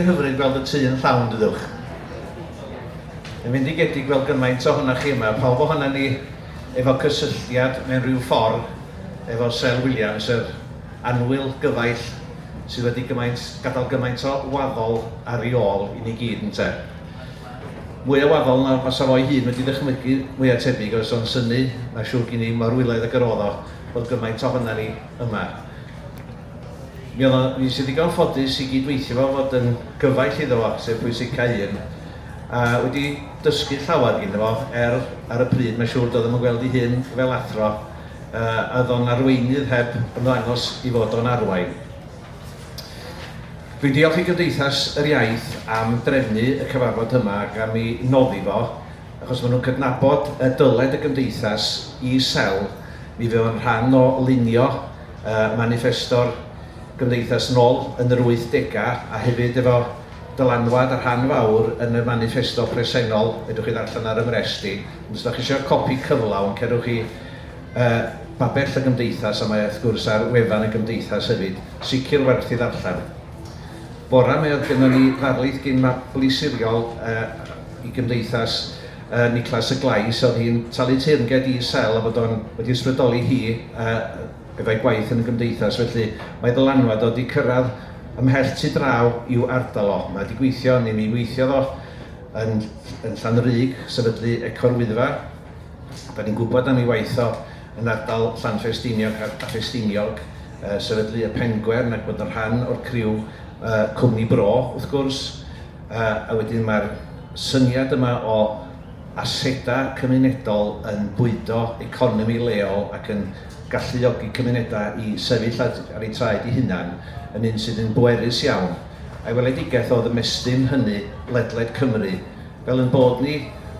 Hyfryd gweld y tŷ yn llawn, dydwch. Yn fendigedig gweld gymaint o hwnna chi yma. Pawb ohono ni efo cysylltiad mewn rhyw ffordd efo Sel Williams, yr anwyl gyfaill sydd wedi gadael gymaint o waddol ar ei ôl i ni gyd yn te. Mwy o waddol na mas o fo'i hun wedi dychmygu mwy o tebyg os o'n syni, na siŵr gen i mor wyloedd ag yr oedd o bod gymaint o hwnna ni yma. Mi sydd digon ffodus i gydweithio fo fod yn gyfaill iddo fo, sef pwysicau un. A wedi dysgu llawer gyda fo, ar y pryd, mae'n siŵr doedd yn gweld ei hun fel athro, a ddo'n arweinydd heb ymddangos i fod o'n arwain. Dwi'n diolch i Gymdeithas yr Iaith am drefnu y cyfarfod yma ac am ei noddi fo, achos maen nhw'n cydnabod y dyled y Gymdeithas i Sel, mi fe o'n rhan o lunio manifesto'r Gymdeithas nôl yn yr 80au a hefyd efo dylanwad ar rhan fawr yn y manifesto presennol, edrych chi ddarllen ar ymresti. Os ydych chi eisiau copi cyflawn, cerwch chi babell y Gymdeithas, a mae wrth gwrs ar wefan y Gymdeithas hefyd, sicr werth i ddarllen. Bora mae oedd gennym ni ddarlith gyn mabli siriol i Gymdeithas Niclas y Glais, oedd hi'n talu teyrnged i Sel a bod o'n wedi ysbrydoli hi efo'i gwaith yn y Gymdeithas, felly mae dylanwad o wedi cyrraedd ymhell tu draw i'w ardal o. Mae wedi gweithio, neu mi weithiodd o yn Llanrug, sefydlu Ecor Wyddfa. Da ni'n gwybod am ei waith o yn ardal Llanffestiniog a Ffestiniog, sefydlu y Pengwern ac bod yn rhan o'r criw Cwmni Bro, wrth gwrs. A wedyn mae'r syniad yma o aseda cymunedol yn bwydo economi leol ac yn galluogi cymunedau i sefyll ar ei traed ei hunan yn un sydd yn bwerus iawn. A'i weledigaeth oedd ymestyn hynny ledled Cymru, fel yn bod ni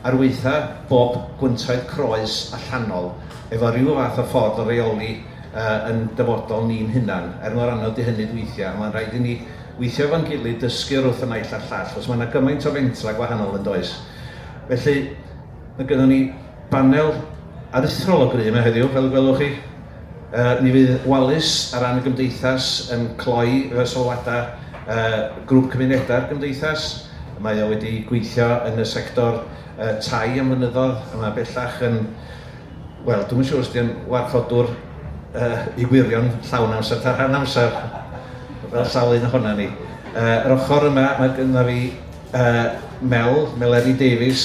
ar weitha bob gwyntoedd croes allanol efo rhyw fath o ffordd o reoli yn dyfodol ni'n hunan, mor anodd i hynny weithiau. Mae'n rhaid i ni weithio efo'n gilydd, dysgu wrth y naill a'r llall, os mae yna gymaint o fentra gwahanol yn does. Felly, mae gynnon ni banel aruthrol o gry yma heddiw, fel gwelwch chi. Ni fydd Wallis ar ran y Gymdeithas yn cloi efo sylwadau grŵp cymunedau'r Gymdeithas. Mae o wedi gweithio yn y sector tai am flynyddoedd, a mae bellach yn, wel, dwi'n siŵr os di'n warchodwr i wirio'n llawn amser, ta rhan amser, fel sawl un ohona ni. Yr ochr yma, mae gyda fi Meleri Davies,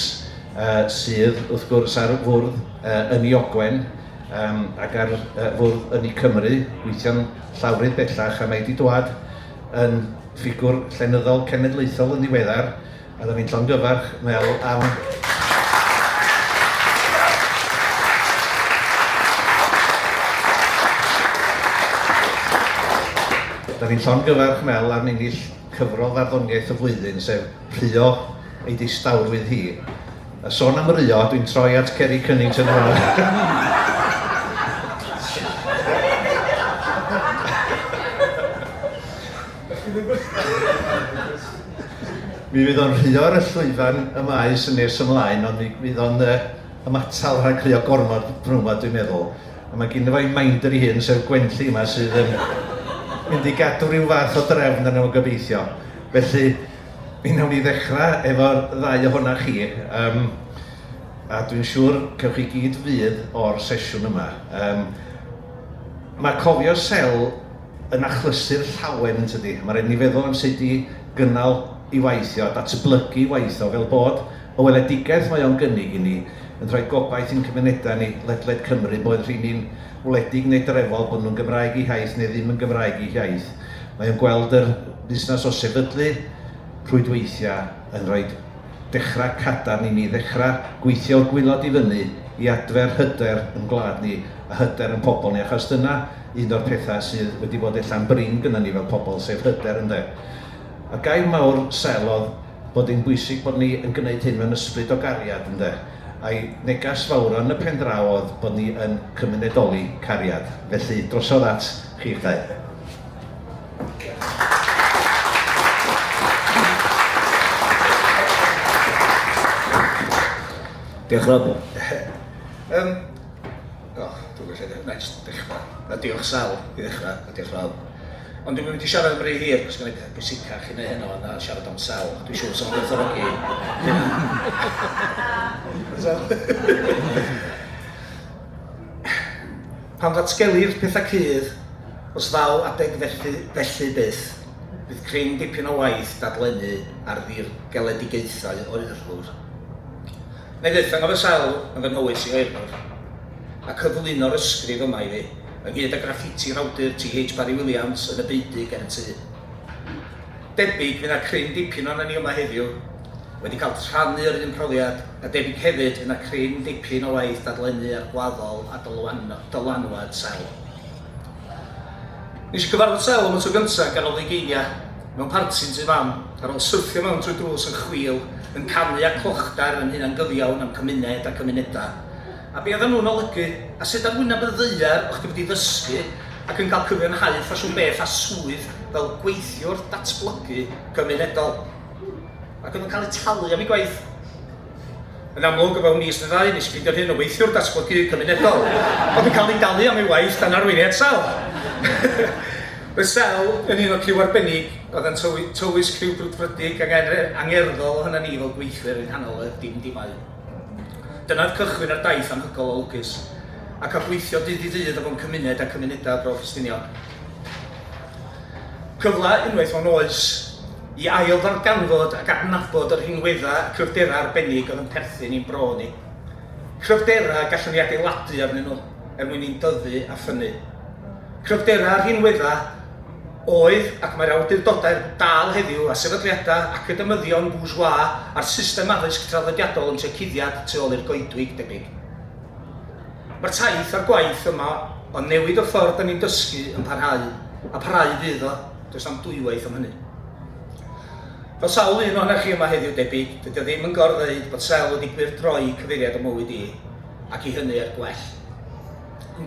sydd wrth gwrs ar fwrdd yn ei ogwen, ac ar fwrdd yn ei Cymru, gweithio'n llawrydd bellach, a mae wedi dwad yn ffigwr llenyddol Genedlaethol yn ddiweddar, a da ni'n llongyfarch Mel am... Da ni'n llongyfarch Mel am ennill cyfrol farddoniaeth y flwyddyn, sef Rhyo ei distawrwydd hi. A sôn am Rhyo, dwi'n troi at Ceri Cunnington yma. Mi fydd o'n rhyo ar y llwyfan y maes yn nes ymlaen, ond mi fydd o'n ymatal rhag rhyo gormod brwma, dwi'n meddwl. A mae gen i fo'i minder i hyn, sef Gwenlli yma, sydd yn mynd i gadw rhyw fath o drefn yn o'n gobeithio. Felly, mi wnawn ni ddechrau efo'r ddau ohona chi. A dwi'n siŵr cewch chi gyd fydd o'r sesiwn yma. Mae cofio Sel yn achlysu'r llawen yn tydi. Mae rhaid ni feddwl am sut i gynnal i waithio, datblygu i waithio, fel bod y weledigaeth mae o'n gynnig i ni yn rhoi gobaith i'n cymunedau ni ledled Cymru, bod rhywun wledig neu drefol bod nhw'n Gymraeg i hiaith neu ddim yn Gymraeg i hiaith. Mae o'n gweld yr busnes o sefydlu rhwydweithiau yn rhoi dechrau cadarn i ni, dechrau gweithio o'r gwylod i fyny i adfer hyder yn gwlad ni a hyder yn pobl ni, achos dyna un o'r pethau sydd wedi bod allan brin gyda ni fel pobl, sef hyder ynde. A gair mawr Sel oedd bod hi'n bwysig bod ni yn gwneud hyn mewn ysbryd o gariad ynde. A'i negas fawr yn y pen draw oedd bod ni yn cymunedoli cariad. Felly drosodd at chi'ch dau. Diolch Rob. Dwi'n gwybod lle, na jyst dechrau. Diolch Sel i ddechrau, a diolch Rob. Ond dwi'n mynd i siarad yn rhy hir, cos gwneud peth bwysicach i neu heno na siarad am sel. Dwi'n siŵr sy'n gwerthfawrogi. Pan ddatgelir pethau cydd, os ddaw adeg felly byth, bydd cryn dipyn o waith dadlennu ar ddi'r geledigaethau o'r Iddrwr. Neu ddeithang o fy sel yn fy nhywyd sy'n oerfawr, a cyflwyno'r ysgrif yma i fi, ynghyd â graffiti'r awdur T.H. Barry Williams yn y beidig ar y tŷ. Debyg fydd yna cryn dipyn o'n ni yma heddiw, wedi cael rhannu'r un profiad, a debyg hefyd fydd yna cryn dipyn o waith dadlennu ar gwaddol a dylanwad sel. Nes i gyfarfod sel am y tro gyntaf gan ôl ddeugeiniau mewn partyn sy'n fam, ar ôl syrthio mewn trwy drws yn chwil, yn canu a clochda'r yn hynna'n gyfiawn am cymuned a cymunedau. A be oedden nhw'n olygu, a sut ar wyneb y ddeiar o'ch chi wedi ddysgu ac yn cael cyfiawnhau ffasiwn beth a swydd fel gweithiwr datblygu cymunedol. Ac oedd yn cael ei talu am ei gwaith. Yn amlwg o fewn mis neu ddau, nes i ffeindio hyn o weithiwr datblygu cymunedol. Oedd yn cael ei dalu am ei waith dan arweiniad sel. Roedd sel yn un o criw arbennig, oedd yn tywys criw brwdfrydig ac angerddol o hynna ni fel gweithwyr yn nghanol y dimau. Dyna'r cychwyn ar daith anhygol o lwcus, ac a gweithio dydd i ddydd o fewn cymuned a cymunedau Bro Ffestiniog. Cyfla unwaith o'n oes i ail ddarganfod ac adnabod yr rhinweddau a cryfderau arbennig oedd yn perthyn i'n bro ni. Cryfderau gallwn ni adeiladu arnyn nhw mwyn i'n dyfu a ffynnu. Cryfderau rhinweddau oedd, ac mae'r awdurdodau dal heddiw a sefydliadau academyddion bourgeois a'r system addysg traddodiadol yn cuddiad tu ôl i'r goedwig debyg. Mae'r taith a'r gwaith yma o newid o ffordd yn ni'n dysgu yn parhau, a parhau fydd o, does am dwywaith am hynny. Fel sawl un o'na chi yma heddiw debyg, dydy o ddim yn gor-ddeud bod sel wedi gwyrdroi cyfeiriad o mywyd i, ac i hynny ar gwell.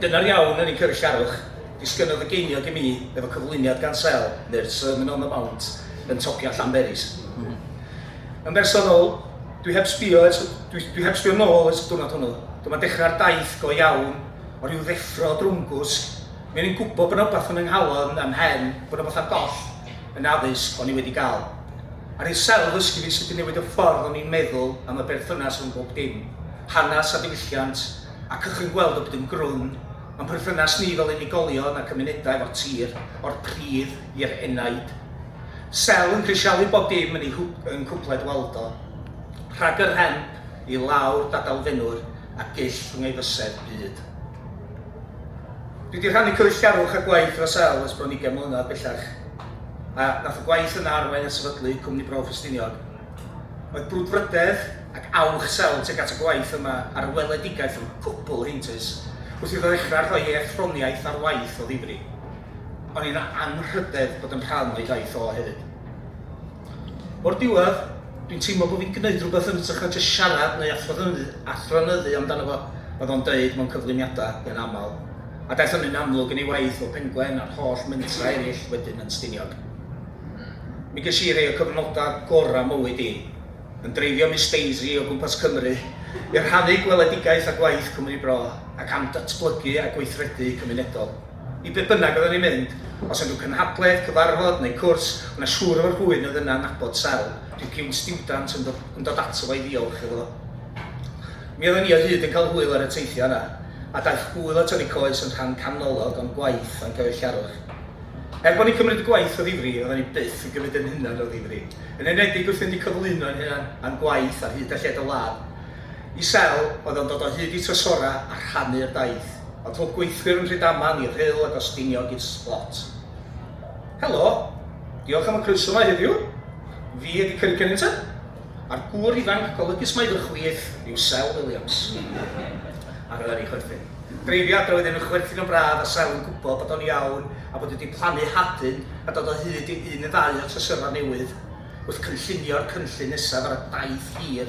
Dyna'r iawn yn ei cyrsiarwch, disgynnodd y geiniog i mi efo cyflwyniad gan sel, neu'r Sermon on the Mount, yn topio Llanberis. Yn bersonol, dwi heb sbio nôl ys y diwrnod hwnnw. Dyma dechrau'r daith go iawn o ryw ddeffro drwngwsg. Mi'n i'n gwybod bod yna wbath yn ynghalon am hen, bod yna wbath goll yn addysg o'n i wedi gael. Ar ei sel ddysgu fi sydd wedi newid y ffordd o'n i'n meddwl am y berthynas yn bob dim, hanes a diwylliant, a cychwyn gweld o byd yn grwn, Mae'n perthynas ni fel unigolion a cymunedau efo'r tir, o'r pridd i'r enaid. Sel yn crisialu bob dim yn cwpled weld o. Rhag yr hemp i lawr dadalfenwr a gill rhwng ei fysedd byd. Dwi wedi rhannu cyfeillgarwch a gwaith o sel ys bron 20 mlynedd bellach. A nath y gwaith yna arwain a sefydlu Cwmni Bro Ffestiniog. Oedd brwdfrydedd ac awch sel tuag at y gwaith yma ar weledigaeth yn cwbl heintus. Wrth i ddechrau rhoi ei ethroniaeth ar waith o ddifri. O'n i'n anrhydedd bod yn rhan o'i daith o hefyd. O'r diwedd, dwi'n teimlo bod fi'n gwneud rhywbeth yn ytrach na jyst siarad neu athronyddau amdano fo, oedd o'n dweud mewn cyflwyniadau yn aml. A daeth hynny'n amlwg yn ei waith o Pengwen a'r holl mentra eraill wedyn yn Stiniog. Mi ges i rhai o cyfnodau gorau mywyd i, yn dreifio misteisi o gwmpas Cymru, i rhannu gweledigaeth a gwaith Cymru Bro, ac am datblygu a gweithredu cymunedol. I be bynnag oedden ni'n mynd, os yng cynhadledd, cyfarfod neu cwrs, yna siŵr o'r hwyn oedd yna nabod sel, dwi'n cyn stiwdant yn dod ato fo'i ddiolch efo. Mi oedden ni o hyd yn cael hwyl ar y teithio yna, a daeth hwyl o tynnu coes yn rhan canolog o'n gwaith a'n gyfeillgarwch. Bod ni'n cymryd y gwaith o ddifri, oedden ni byth yn gymryd yn hynny o ddifri. Yn enedig wrth fynd i cyflwyno yn gwaith ar hyd a lled y wlad. I sel, oedd o'n dod o hyd i trysora a rhannu'r daith. Oedd pob gweithwyr yn Rhydaman i'r Rhyl ac o Stiniog i'r Sblot. Helo, diolch am y croeso yma heddiw. Fi ydi Cyrry Kennington, a'r gŵr ifanc golygus mae fy chwith yw Sel Williams. Ar yr ei chwerthin. Dreifio adro wedyn yn chwerthin o braf a Sel yn gwybod bod o'n iawn a bod wedi plannu hadyn a dod o hyd i un neu ddau o trysora newydd wrth cynllunio'r cynllun nesaf ar y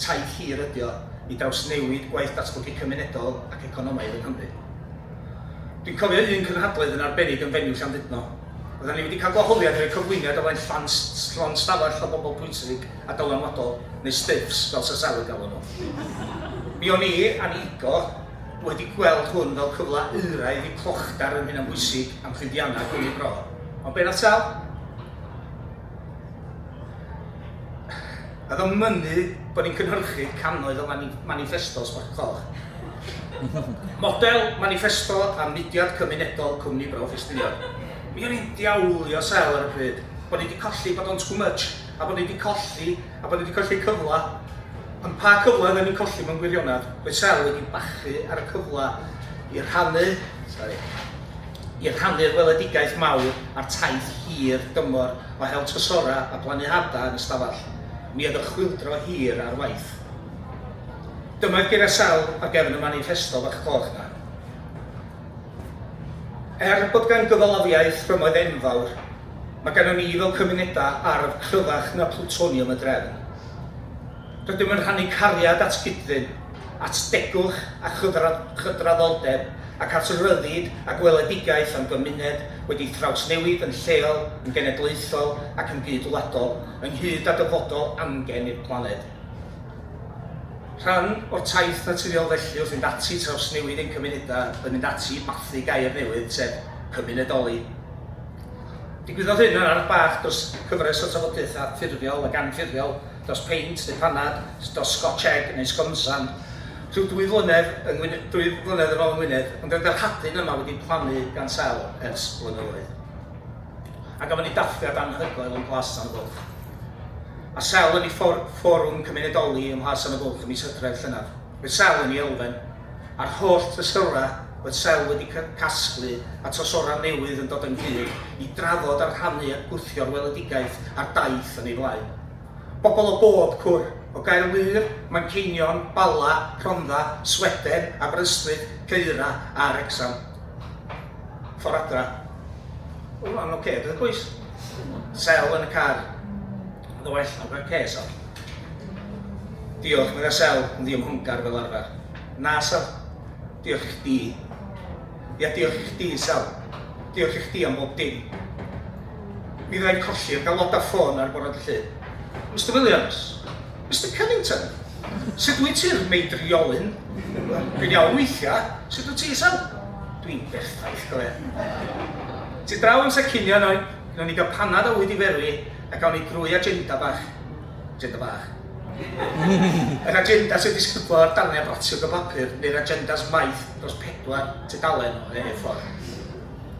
taith hir ydi o i draws newid gwaith datblygu cymunedol ac economaidd yng Nghymru. Dwi'n cofio un cynhadledd yn arbennig yn fenyw Llandudno. Oedden ni wedi cael gwahoddiad i'r cyflwyniad o flaen llon stafell o bobl pwysig a dylanwadol neu stiffs fel sa Sel yn galw nhw. Mi o'n i a'n igo wedi gweld hwn fel cyfle euraidd i clochdar yn hynna'n bwysig am chwyddiannau Cwmni Bro. Ond be na sel? Oedd o'n mynnu bod ni'n cynhyrchu cannoedd o manifestos bach coch. Model manifesto am mudiad cymunedol cwmni Bro Ffestiniog. Mi o'n i'n diawlio sel ar y pryd, bod ni wedi colli bod o'n too much, a bod ni wedi colli cyfla. Ond pa cyfla oedden ni'n colli mewn gwirionedd, oedd sel wedi bachu ar y cyfla i rhannu'r weledigaeth mawr a'r taith hir dymor o hel tysora a blannu hada yn ystafell. Mi oedd y chwildro hir ar waith. Dyma gyda sel ar gefn y manifesto fach coch na. Bod gan gyfalafiaeth rymoedd enfawr, mae gan ni fel cymunedau arf cryfach na plwtoniwm y drefn. Rydym yn rhannu cariad at gydfyn, at degwch a chydraddoldeb, ac at ryddid a gweledigaeth am gymuned wedi thrawsnewid yn lleol, yn genedlaethol ac yn gydwladol, ynghyd â dyfodol amgen i'r planed. Rhan o'r taith naturiol felly wrth fynd ati trawsnewid ein cymunedau yn mynd ati i bathu gair newydd, sef Cymunedoli. Digwyddodd hyn yn arall bach dros cyfres o trafodaethau ffurfiol ac anffurfiol, dros peint neu panad, dros scotch egg neu sgonsan, rhyw 2 flynedd yn ôl yn Ngwynedd, ond yr hadyn yma wedi plannu gan sel ers blynyddoedd. Ac gafon ni dathliad anhygoel yn Plas Llanfairpwll. A sel yn ei fforwm cymunedoli ym Mhlas Llanfairpwll ym mis Hydref llynedd. Roedd sel yn ei elfen, a'r holl tysora oedd sel wedi casglu a tysora newydd yn dod yn hyd i drafod ar rhannu a gwthio'r weledigaeth a'r daith yn ei blaen. Bobl o bob cwr, o Gaerwyr, Manceinion, Bala, Rhondda, Sweden, Aberystwyth, Ceira a Wrecsam. Ffor adra. O'n oce, dyna gwys. Sel yn y car. Oedd o well am gael ces o. Diolch, mae'r sel yn ddiymhwngar fel arfer. Na sel, diolch i chdi. Ia, diolch i chdi sel. Diolch i chdi am bob dim. Mi ddau'n colli'r galodau ffôn ar bore dy llun. Mr Williams, Mr Cunnington, sut wyt ti'r meidriolyn? Dwi'n iawn weithiau, sut wyt ti sel? Dwi'n berffaith, gofio. Ti draw yn secinion o'i, gwnawn ni gael panad o wyd i ferwi, a gawn ni grwy agenda bach. Agenda bach. Yr agenda sydd wedi sgrifo ar darnau bratiog o bapur, neu'r agendas maith dros 4 tudalen o E4.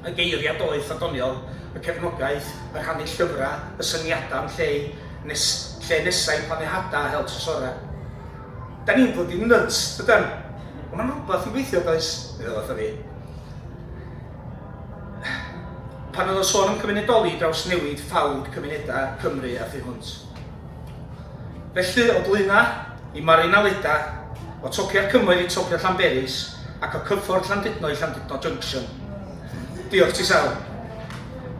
Y geiriad doeth a doniol, y cefnogaeth, y rhannu llyfrau, y syniadau am lle nesau plannu hada a hel tysora. Da ni'n bod i'n nuts, dydyn? Ond mae'n rhywbeth i weithio, does? Meddwl oedd o fi. Pan oedd o sôn am cymunedoli draws newid ffawd cymunedau Cymru a thu hwnt. Felly, o Blaena i Marinaleda, o Topia'r Cymru i Topia'r Llanberis, ac o cyffordd Llandudno i Llandudno Junction. Diolch ti sel.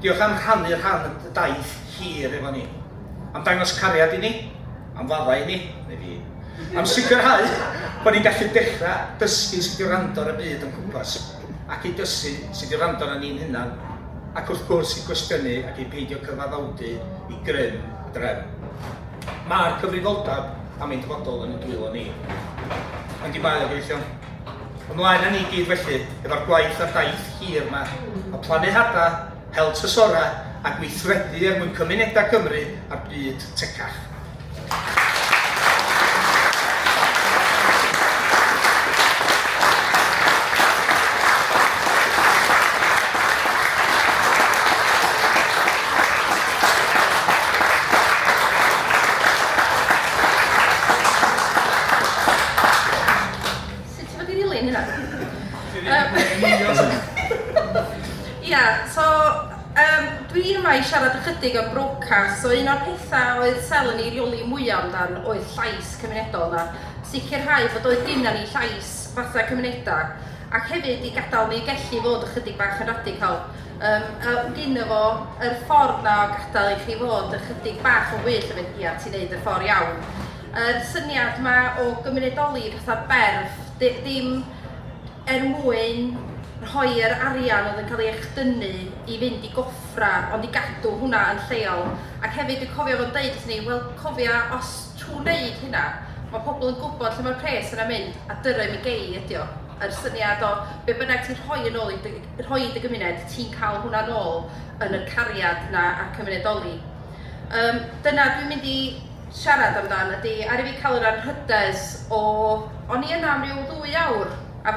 Diolch am rhannu'r rhan y daith hir efo ni. Am dangos cariad i ni, am faddau i ni, neu fi. Am sicrhau bod ni'n gallu dechrau dysgu sydd wedi rando ar y byd yn cwmpas, ac i dysgu sydd wedi rando ar ni'n hynna, ac wrth gwrs i gwestiynu ac i peidio cyfaddawdu i grym y drefn. Mae'r cyfrifoldeb am ein dyfodol yn y dwylo ni. Ond i mae o gyfeillion. Ymlaen â ni gyd felly, efo'r gwaith a'r daith hir yma, o plannu hada, hel tysora, a gweithredu er mwyn cymunedau Cymru a'r byd tecach. Sut ti fod i ddilyn hynna? Ia, so dwi yma i siarad ychydig o brocas, so un o'r pethau oedd sel yn ei reoli mwyaf amdan oedd llais cymunedol na, sicrhau fod oedd gynna ni llais fatha cymunedau, ac hefyd i gadael ni gallu fod ychydig bach yn radical. Gynna fo yr ffordd na o gadael i chi fod ychydig bach o wyll yn ia, ti'n neud y ffordd iawn. Yr syniad yma o gymunedoli fatha berf, ddim mwyn rhoi'r arian oedd yn cael ei echdynnu i fynd i goffra, ond i gadw hwnna yn lleol. Ac hefyd dwi'n cofio fo'n deud wrthyn ni, wel cofia os trwy wneud hynna, mae pobl yn gwybod lle mae'r pres yna mynd a dyrem i gei ydi o. yr syniad o be bynnag ti'n rhoi yn ôl rhoi dy gymuned, ti'n cael hwnna nôl yn y cariad na a'r cymunedoli. Dyna dwi'n mynd i siarad amdan ydy, ar i fi cael yr anrhydes o'n i yna am ryw 2 awr, a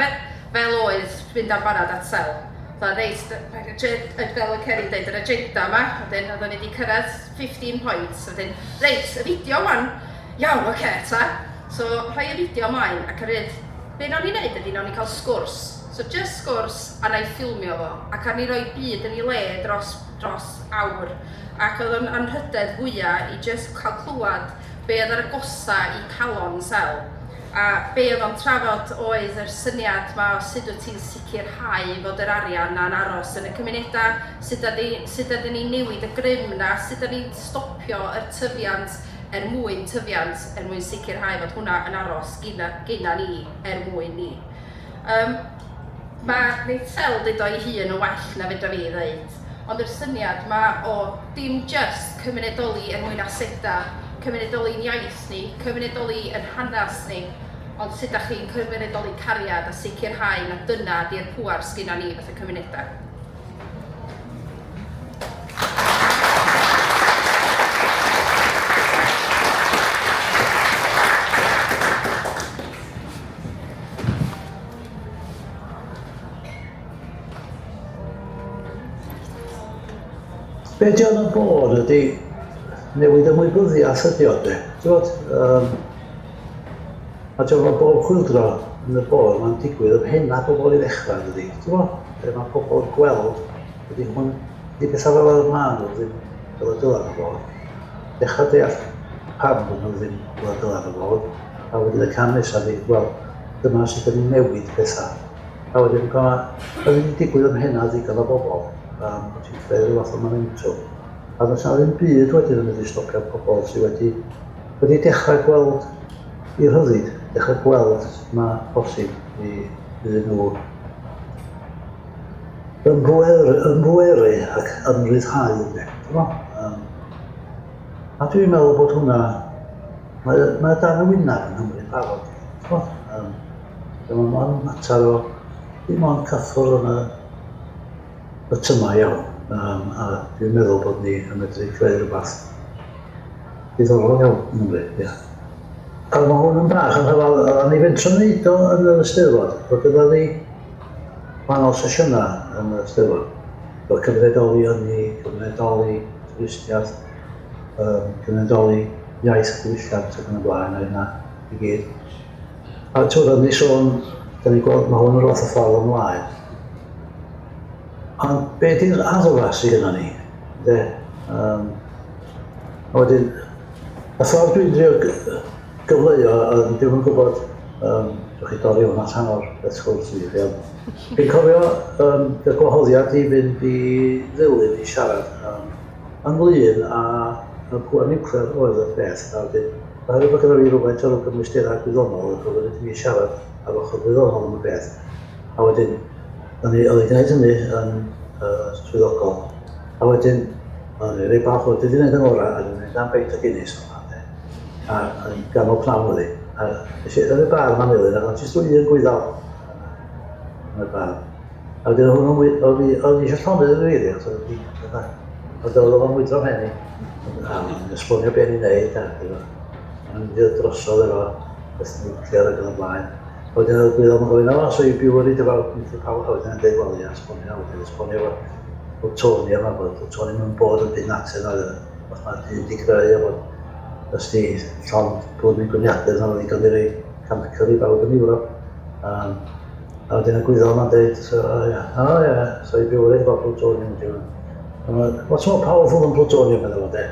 fel oedd fynd am barod at sel. Reit, fel y Ceri dweud, yr agenda yma, wedyn oedden ni wedi cyrraedd 15 points, wedyn, reit, y fideo wan, iawn, oce, ta. So, rhoi y fideo ymlaen, ac yr yd, be nawn ni wneud ydy, nawn ni cael sgwrs. So, just sgwrs, a na i ffilmio fo, ac a ni roi byd yn ei le dros awr. Ac oedd yn anrhydedd fwyaf i just cael clywed be oedd yr agosa i calon sel. A be oedd o'n trafod oedd yr syniad yma o sut wyt ti'n sicrhau fod yr arian na'n aros yn y cymunedau, sut ydyn ni'n newid y grym na, sut ydyn ni'n stopio y tyfiant mwyn sicrhau fod hwnna yn aros gyda ni mwyn ni. Mae nid sel dweud o'i hun yn well na fedra fi ddeud, ond yr syniad yma o dim just cymunedoli mwyn aseda, cymunedoli'n iaith ni, cymunedoli yn hanes ni, ond sut ydych chi'n cymunedoli cariad a sicrhau na dyna di'r pŵar sgynna ni fath y cymunedau. Be di o'n y bod ydy newid ymwybyddiaeth ydi o de. A ti'n bod bob chwildro yn y bod, mae'n digwydd ym henna bobl i ddechrau ydy. Mae pobl yn gweld, ydy bethau fel y man nhw ddim fel y dylan y bod. Dechrau deall pam nhw ddim fel y dylan y bod. A wedyn y cam nesaf di, wel, dyma sydd yn newid bethau. A wedyn, mae wedi digwydd ym henna ddigon o bobl. Ti'n creu rhyw fath o momentum. A does na ddim byd wedyn yn mynd i stopio pobl sydd wedi dechrau gweld i'r rhyddid, dechrau gweld mae bosib iddyn nhw ymhweru ac ymryddhau. A dwi'n meddwl bod hwnna, mae dan y wynaf yn Nghymru'n barod. Mae'n mater o dim ond cyffwr yn y tyma iawn. A dwi'n meddwl bod ni yn medru creu rhywbeth diddorol iawn yn Nghymru. A mae hwn yn bach yn rhyfel, a ni fynd trwy'n neud o yn yr Eisteddfod, bod yna ni wahanol sesiynau yn yr Eisteddfod. Fel cymunedoli ynni, cymunedoli twristiaeth, cymunedoli iaith a diwylliant ac yn y blaen, a yna i gyd. A twrdd ni sôn, da ni gweld mae hwn yn rhywbeth o ffordd ymlaen. Ond be di'r addfa sydd gyda ni? A wedyn, y ffordd dwi'n drio gyfleu dwi'n gwybod, dwi'n chi dorri hwnna tan o'r beth sgwrs i chi. Fi'n cofio y gwahoddiad i fynd i ddilyn i siarad ynglyn a pŵer niwclear oedd y beth. Oherwydd bod gyda fi rhywbeth o'r gymwysterau gwyddonol, oedd wedi mi siarad ar ochr gwyddonol am y beth. A wedyn, oedd ei gwneud hynny yn swyddogol. A wedyn, oedd ei rei bach oedd wedi gwneud yn ora, a wedi gwneud am beit o Guinness. A ganol pnawn ydi. A yn y bar yma'n melyn, ac oedd jyst un gwyddal yn y bar. A wedyn oedd hi eisiau llonydd yn y feirio, oedd o'n mwydro mhen i. A yn esbonio be ni'n neud, a yn mynd drosodd efo beth niwclear ac yn y blaen. A wedyn oedd gwyddal yn gofyn, o, so i byw ar ei dyfawr, a wedyn yn dweud, wel, ia, esbonio efo Tony yma, bod Tony mewn bod yn byd natur, oedd mae'n dyn di greu, a bod os di llond bwyd yn gwniadur, oedd i gael ei rei camper i bawb yn Ewrop. A wedyn y gwyddol yma'n dweud, so i byw ar ei dyfawr plutonium. What's more powerful than plutonium, meddwl o de?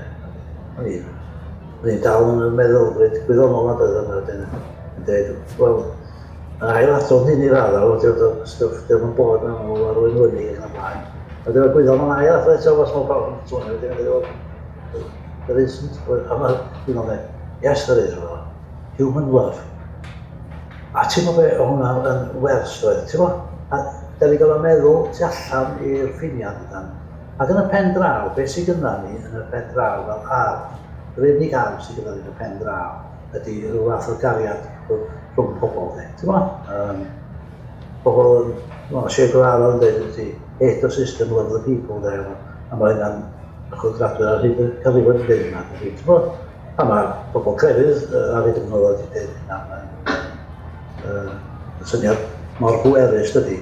O'n i'n dal yn meddwl, gwyddonol nad oedd yma, wedyn yn dweud, wel, ail adrodd hyn i radda, oedd o'n stwff, ddim yn bod mewn o arwyn wynig yn y blaen. A dyma gwyddol yma'n ail adrodd eto, what's more powerful than plutonium, wedyn yn dweud, there isn't, you know, yes there is, human love. A ti'n meddwl be o hwnna yn wers oedd, ti'n meddwl? A da ni gael meddwl tu allan i'r ffiniad ydan. Ac yn y pen draw, beth sydd gyda ni yn y pen draw fel arf, yr unig arf sydd gyda ni yn y pen draw, ydy rhyw fath o gariad rhwng pobl, ti'n meddwl? bobl yn Sir Gwaral yn dweud ydy ecosystem of the people there, a mae hynna'n chwldradwy ar hyd y cael ei wedi dweud yna. A mae bobl crefydd ar hyd y mynyddoedd wedi dweud hynna. Y syniad mor bwerus ydy.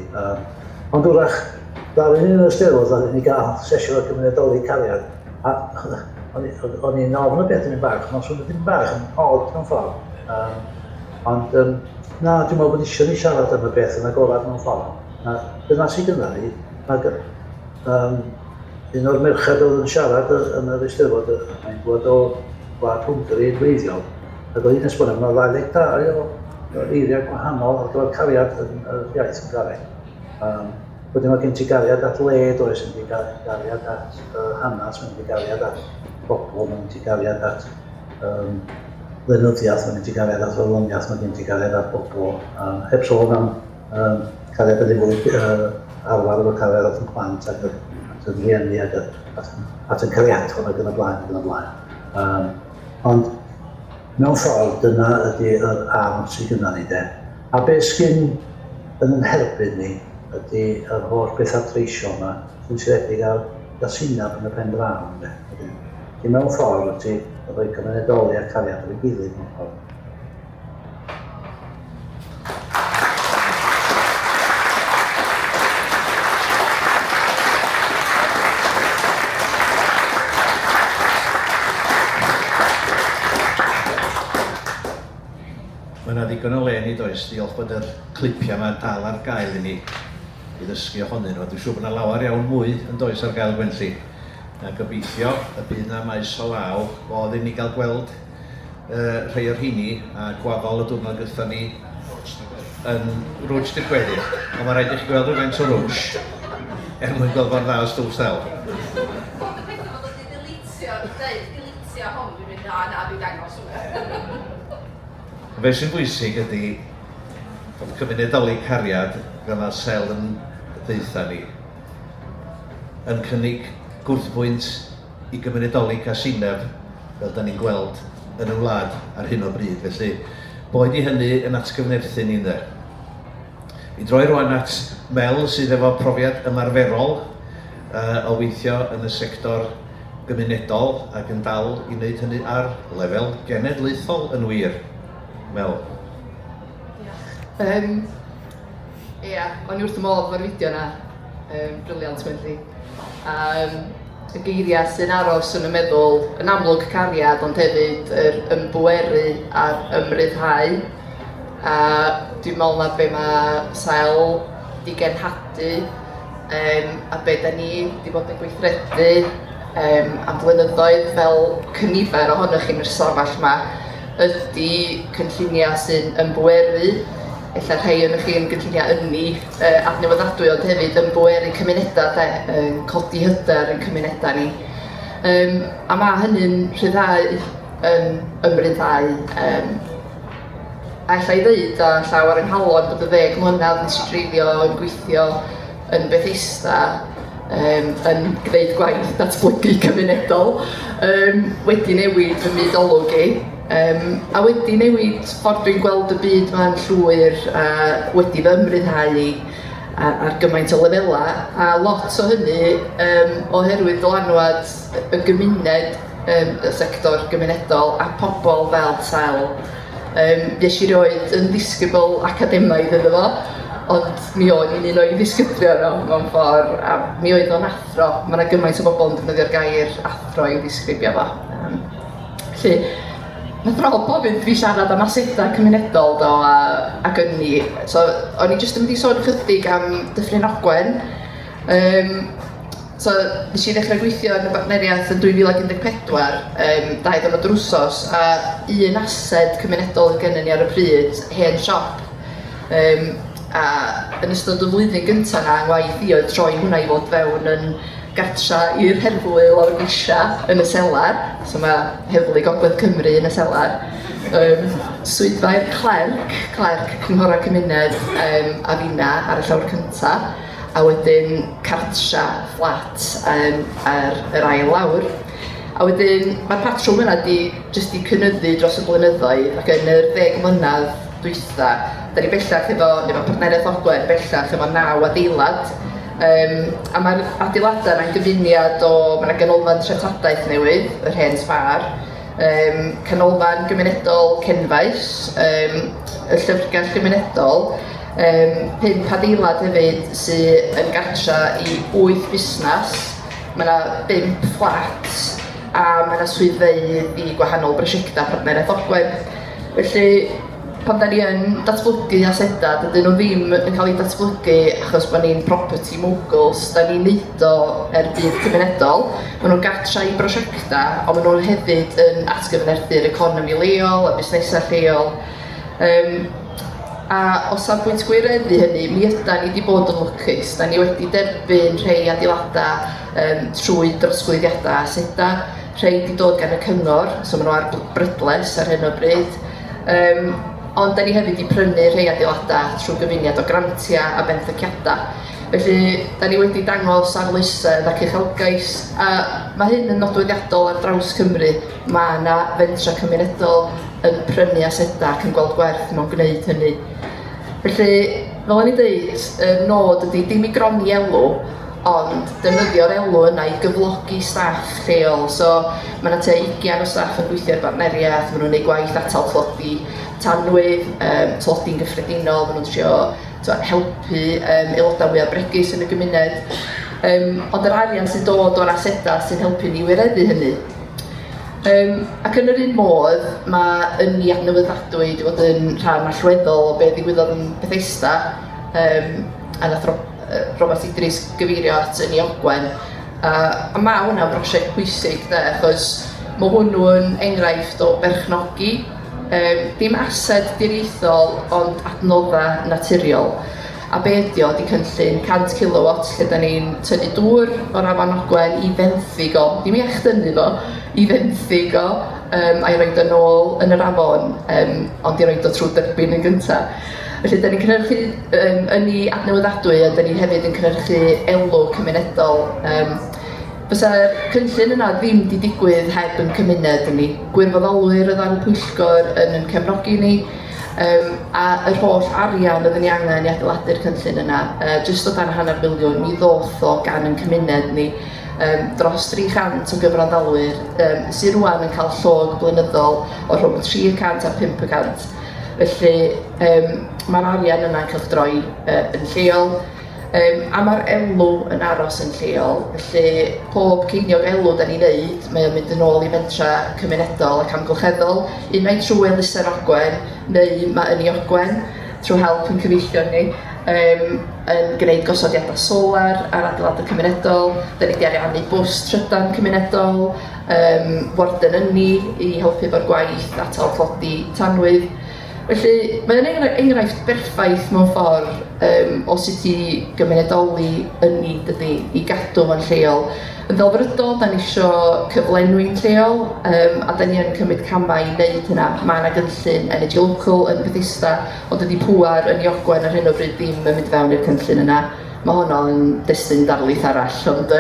Ond wrach, dar yn un o'r Eisteddfod, oedd ni gael sesiwn o Cymunedoli cariad. O'n i'n ofn y beth yn un bach, ond swn i'n bach yn od mewn ffordd. Ond na, dwi'n meddwl bod eisiau ni siarad am y beth yn agorad mewn ffordd. Dyna sydd gyda ni, un o'r merched oedd yn siarad yn yr Eisteddfod, mae'n gwybod o Gwlad Hwngari gweithiol. Ac oedd un esbonio, mae'n 22 o eiriau gwahanol ar gyfer cariad yn yr iaith yn gareg. Wedyn mae gen ti gariad at led oes, yn di gariad at hanas, mae'n di gariad at bobl, mae'n di gariad at lenyddiaeth, mae'n di gariad at oloniaeth, mae'n di gariad at bobl. Heb sôn am cariad yn ei fwy arfer efo cariad at yn plant ac yn rhieni ac at yn cariadon ac yn y blaen. Ond mewn ffordd dyna ydy yr arm sydd gyda ni de. A beth sgyn yn herbyn ni ydy yr holl bethau treisio yma sy'n syddedig ar gasinaf yn y pen draw. Mewn ffordd ydy rhoi cymunedoli a cariad ar ei gilydd mewn ffordd. Mae yna ddigon o le ni does, diolch bod yr clipiau yma dal ar gael i ni i ddysgu ohonyn nhw. Dwi'n siŵr bod yna lawer iawn mwy yn does ar gael Gwenlli. A gobeithio y bydd yna maes o law oedd i ni gael gweld rhai o'r hini a gwaddol y diwrnod gyda ni yn rwch dy'r gweddill. Ond mae rhaid i chi gweld rhywfaint o rwch mwyn gweld fo'r dda o stwff sel. Bod y pethau fod wedi dilitio hon, dwi'n mynd na dwi'n dangos hwnna. Fe sy'n bwysig ydy bod cymunedoli cariad gan mae'r sel yn ddeitha ni yn cynnig gwrthbwynt i gymunedoli casineb fel da ni'n gweld yn y wlad ar hyn o bryd. Felly, boed i hynny yn atgyfnerthu ni'n dde. I droi rwan at Mel sydd efo profiad ymarferol o weithio yn y sector gymunedol ac yn dal i wneud hynny ar lefel genedlaethol yn wir. Mel. Ia, o'n i wrth y modd o'r fideo yna, briliant Gwenlli. Y geiriau sy'n aros yn y meddwl yn amlwg cariad, ond hefyd yr ymbyweru a'r ymryddhau. A dwi'n meddwl na be mae sail di genhadu a be da ni di bod yn gweithredu am flynyddoedd fel cynifer ohonych chi'n yr stafell yma ydy cynlluniau sy'n ymbyweru. Ella rhai o'n chi'n gynlluniau ynni adnewyddadwy, ond hefyd ymbyweru cymunedau, codi hyder yn cymunedau ni. A mae hynny'n rhyddhau yn ymryddhau. A ella i ddeud a llaw ar yng Nghalon bod y 10 mlynedd nes i dreifio yn gweithio yn Bethesda yn gwneud gwaith datblygu cymunedol, wedi newid fy myd olwg i. A wedi newid ffordd dwi'n gweld y byd ma'n llwyr wedi fy ymryddhau ar gymaint o lefela, a lot o hynny oherwydd dylanwad y gymuned, y sector gymunedol a pobl fel Sel. Nes i roed yn ddisgybl academaidd iddo fo, ond mi oedd un o'i ddisgybrio nhw mewn ffordd, a mi oedd o'n athro. Mae yna gymaint o bobl yn defnyddio'r gair athro i'w ddisgrifio fo. Felly, mae'n ddrol gofyn fi siarad am asedau cymunedol do ac yn ni. So, o'n i jyst yn mynd i sôn chydig am Dyffryn Ogwen. So, nes i ddechrau gweithio yn y partneriaeth yn 2014, 2 ddwrnod drwsos, a un ased cymunedol yn gynnu ni ar y pryd, hen siop. A yn ystod y flwyddyn gyntaf yna, ngwaith i oedd troi hwnna i fod fewn yn gartra i'r heddlu lawr grisia yn y selar, so mae heddlu Gogledd Cymru yn y selar. Swyddfau'r clerc cynghora cymuned a finna ar y llawr cyntaf, a wedyn cartra fflat ar yr ail lawr. A wedyn mae'r patrwm yna jyst i cynyddu dros y blynyddoedd, ac yn yr 10 mlynedd dwytha. Da ni bellach efo partneriaeth Ogwen, bellach efo 9 adeilad. A mae'r adeiladau yna'n gyfuniad o, mae yna ganolfan treftadaeth newydd, yr hen sfar, canolfan gymunedol Cenfaes, y llyfrgell gymunedol, 5 adeilad hefyd sydd yn gartra i 8 busnes. Mae yna 5 fflat a mae yna swyddfeydd i gwahanol brosiectau partneriaeth Ogwen. Felly, pan da ni yn datblygu asedau, dydyn nhw ddim yn cael ei datblygu achos bod ni'n property moguls, da ni'n neud o byd cymunedol. Maen nhw'n gartra i brosiectau, ond maen nhw hefyd yn atgyfnerthu'r economi leol a busnesau lleol. A o safbwynt gwireddu hynny, mi ydan ni wedi bod yn lwcus. Da ni wedi derbyn rhai adeiladau trwy drosglwyddiadau asedau. Rhai wedi dod gan y cyngor, so maen nhw ar brydles ar hyn o bryd. Ond da ni hefyd wedi prynu rhai adeiladau trwy gyfuniad o grantiau a benthyciadau. Felly, da ni wedi dangos arloesedd ac uchelgais, a mae hyn yn nodweddiadol ar draws Cymru. Mae yna fentra cymunedol yn prynu asedau ac yn gweld gwerth mewn gwneud hynny. Felly, fel o'n i dweud, nod ydy dim i gronni elw, ond defnyddio'r elw yna i gyflogi staff lleol. So, mae yna te 20 o staff yn gweithio ar bartneriaeth, maen nhw'n gwneud gwaith atal tlodi tanwydd, tlodi'n gyffredinol, maen nhw'n trio helpu aelodau mwyaf bregus yn y gymuned. Ond yr arian sy'n dod o'r asedau sy'n helpu ni wireddu hynny. Ac yn yr un modd, mae ynni adnewyddadwy wedi bod yn rhan allweddol o beth ddigwyddodd yn Bethesda, a nath Robert Idris gyfeirio at ynni Ogwen. A mae hwnna'n brosiect pwysig, achos mae hwnnw yn enghraifft o berchnogi, dim ased diraethol, ond adnodda naturiol. A be ydi o, di cynllun 100 kW lle da ni'n tynnu dŵr o'r afon Ogwen i fenthyg o, dim i echdynnu fo, i fenthyg o, a'i roed yn ôl yn yr afon, ond i roed o trwy dyrbyn yn gyntaf. Felly, da ni'n cynhyrchu ynni adnewyddadwy, a da ni hefyd yn cynhyrchu elw cymunedol. Fysa'r cynllun yna ddim wedi digwydd heb yn cymuned yn ni. Gwirfoddolwyr oedd ar y pwyllgor yn cefnogi ni, a yr holl arian oedden ni angen i adeiladu'r cynllun yna, jyst o dan £500,000, mi ddoth o gan yn cymuned ni. Dros 300 o gyfrandalwyr sydd rwan yn cael llog blynyddol o rhwng 300 a 500. Felly, mae'r arian yna'n cael droi yn lleol, a mae'r elw yn aros yn lleol. Felly, pob ceiniog elw da ni'n neud, mae'n mynd yn ôl i fentra cymunedol ac amgylcheddol, unai trwy elusen Ogwen, neu mae ynni Ogwen, trwy help yn cyfeillio ni, yn gwneud gosodiadau solar ar adeiladau cymunedol. Da ni wedi ariannu bws trydan cymunedol, warden ynni i helpu efo'r gwaith atal tlodi tanwydd. Felly, mae'n enghraifft berffaith mewn ffordd o sut i gymunedoli ynni dydy i gadw fo'n lleol. Yn ddelfrydol, da ni eisiau cyflenwi'n lleol, a da ni yn cymryd camau i wneud hynna. Mae yna gynllun Energy Local yn Bethesda, ond ydy pŵar yn Ogwen ar hyn o bryd ddim yn mynd fewn i'r cynllun yna. Mae honno'n destun darlith arall, ond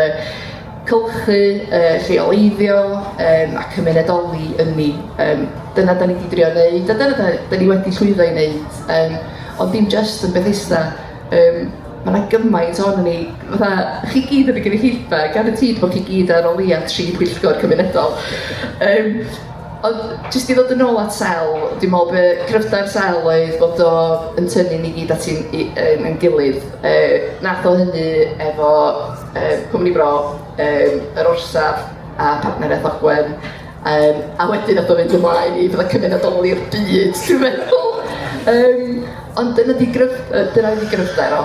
cylchu, lleoleiddio a cymunedoli ynni. Dyna da ni wedi drio wneud, a dyna da ni wedi llwyddo i wneud, ond dim just yn Bethesda. Mae yna gymaint ohonyn ni, fatha, chi gyd yn y gynulleidfa, garantid bod chi gyd ar o leia 3 pwyllgor cymunedol. Ond jyst i ddod yn ôl at sel, dwi'n meddwl bod cryfder sel oedd bod o yn tynnu ni gyd at yn gilydd. Nath o hynny efo Cwmni Bro, yr Orsaf a partneriaeth Ogwen, a wedyn nath o fynd ymlaen i fydda cymunedoli'r byd, dwi'n meddwl. Ond dyna di gryfder o.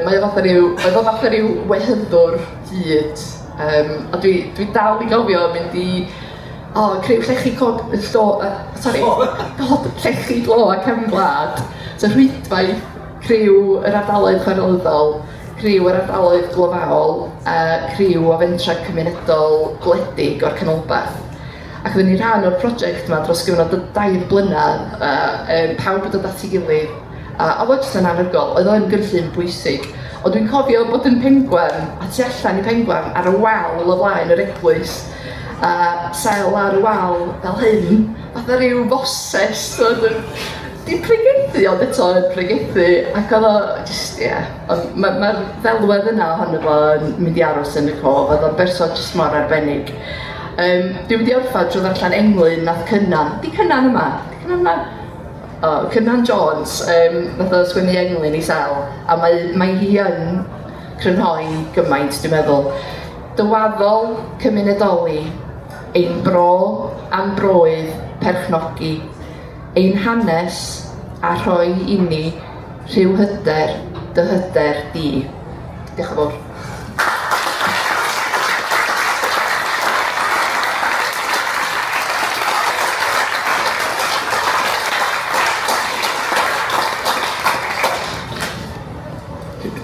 Mae o fatha ryw wehyddwr hyd. A dwi dal i gofio mynd i creu llechi llechi glo a cefnglad. So rhwydwaith, criw yr ardaloedd chwarelyddol, criw yr ardaloedd glofaol, a criw o fentra cymunedol gwledig o'r canolbarth. Ac oedden ni rhan o'r prosiect yma dros gyfnod 2 blynedd, pawb yn dod at ei gilydd. A fod jyst yn anhygoel, oedd o'n gynllun bwysig. Ond dwi'n cofio bod yn Pengwan, a tu allan i Pengwan, ar y wal o flaen yr eglwys, a sel ar y wal fel hyn, fatha ryw foses, Di pregethu, ond eto yn pregethu, ac oedd o, just, ie, ond mae'r ddelwedd yna ohono fo yn mynd i aros yn y cof, oedd o'n berson just mor arbennig. Dwi'n mynd i orffan drwy ddarllen englyn nath Cynnan, di Cynnan yma? Cynnan Jones, nath o sgwennu englyn i Sel, a mae hi yn crynhoi gymaint, dwi'n meddwl. Dywaddol cymunedoli, ein bro am broedd perchnogi, ein hanes a rhoi i ni rhyw hyder, dy hyder di. Diolch yn fawr.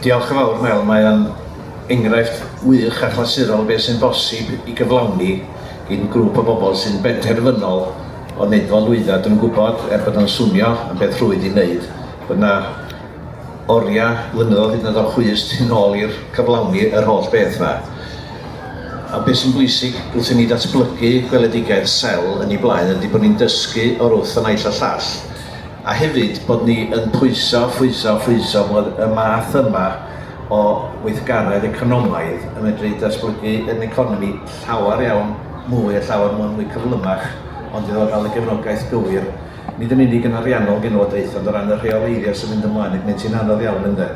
Diolch yn fawr, Mel. Mae o'n enghraifft wych a clasurol beth sy'n bosib i gyflawni gyn grŵp o bobl sy'n benderfynol o wneud fel lwydda. Dwi'n gwybod, bod o'n swnio yn beth rhwydd i wneud, bod yna oriau blynyddoedd hyd yn oed o chwys tu nôl i'r cyflawni yr holl beth yma. A beth sy'n bwysig wrth i ni datblygu gweledigaeth Sel yn ei blaen ydy bod ni'n dysgu o'r wrth y naill a llall. A hefyd bod ni yn pwyso bod y math yma o weithgaredd economaidd yn medru datblygu yn economi llawer iawn mwy a llawer mwy cyflymach, ond i ddod gael y gefnogaeth gywir. Nid yn unig yn ariannol genedlaethol, ond o ran y rheoleiddio sy'n mynd ymlaen, ac ti'n anodd iawn ynddo.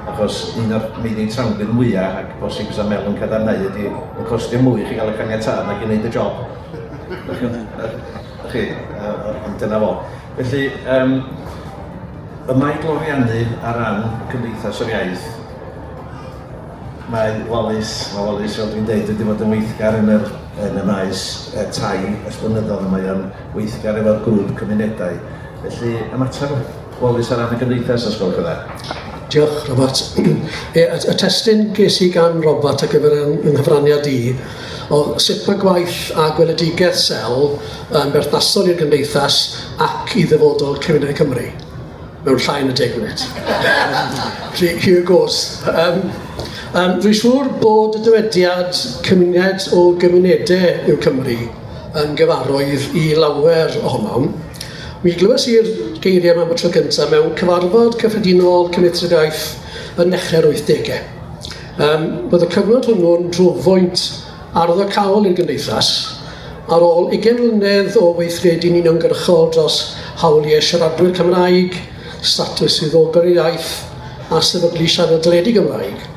Achos un o'r meini tramgyn mwyaf, ac bosib bysa Mel yn cadarnhau, ydy yn costio mwy chi gael y caniatad ac i wneud y job. Ond dyna fo. Felly, y mae gloriannu ar ran Cymdeithas yr Iaith, mae Wallace, fel dwi'n deud, wedi bod yn weithgar yn y maes tai esblynyddol, mae o'n weithgar efo'r grŵp cymunedau. Felly, ymateb Wallace ar ran y Cymdeithas, os gwelwch yn dda. Diolch, Robert. Y testyn ges i gan Robert ar gyfer yng nghyfraniad i o sut mae gwaith a gweledigaeth Sel yn berthnasol i'r Gymdeithas ac i ddyfodol Cymunedau Cymru. Mewn llai yn y 10 munud. Here goes. Rwy'n siŵr bod y dywediad cymuned o gymunedau i'w Cymru yn gyfarwydd i lawer ohonom. Mi glywes i'r geiriau am y tro cyntaf mewn cyfarfod cyffredinol Gweithredu yn dechrau'r 80au. Bydd y cyfnod hwnnw'n drofwynt arddocawol i'r Gymdeithas ar ôl 20 mlynedd o weithredu'n uniongyrchol dros hawliau siaradwyr Cymraeg, statws swyddogol i'r iaith a sefydlu siarad deledu Gymraeg.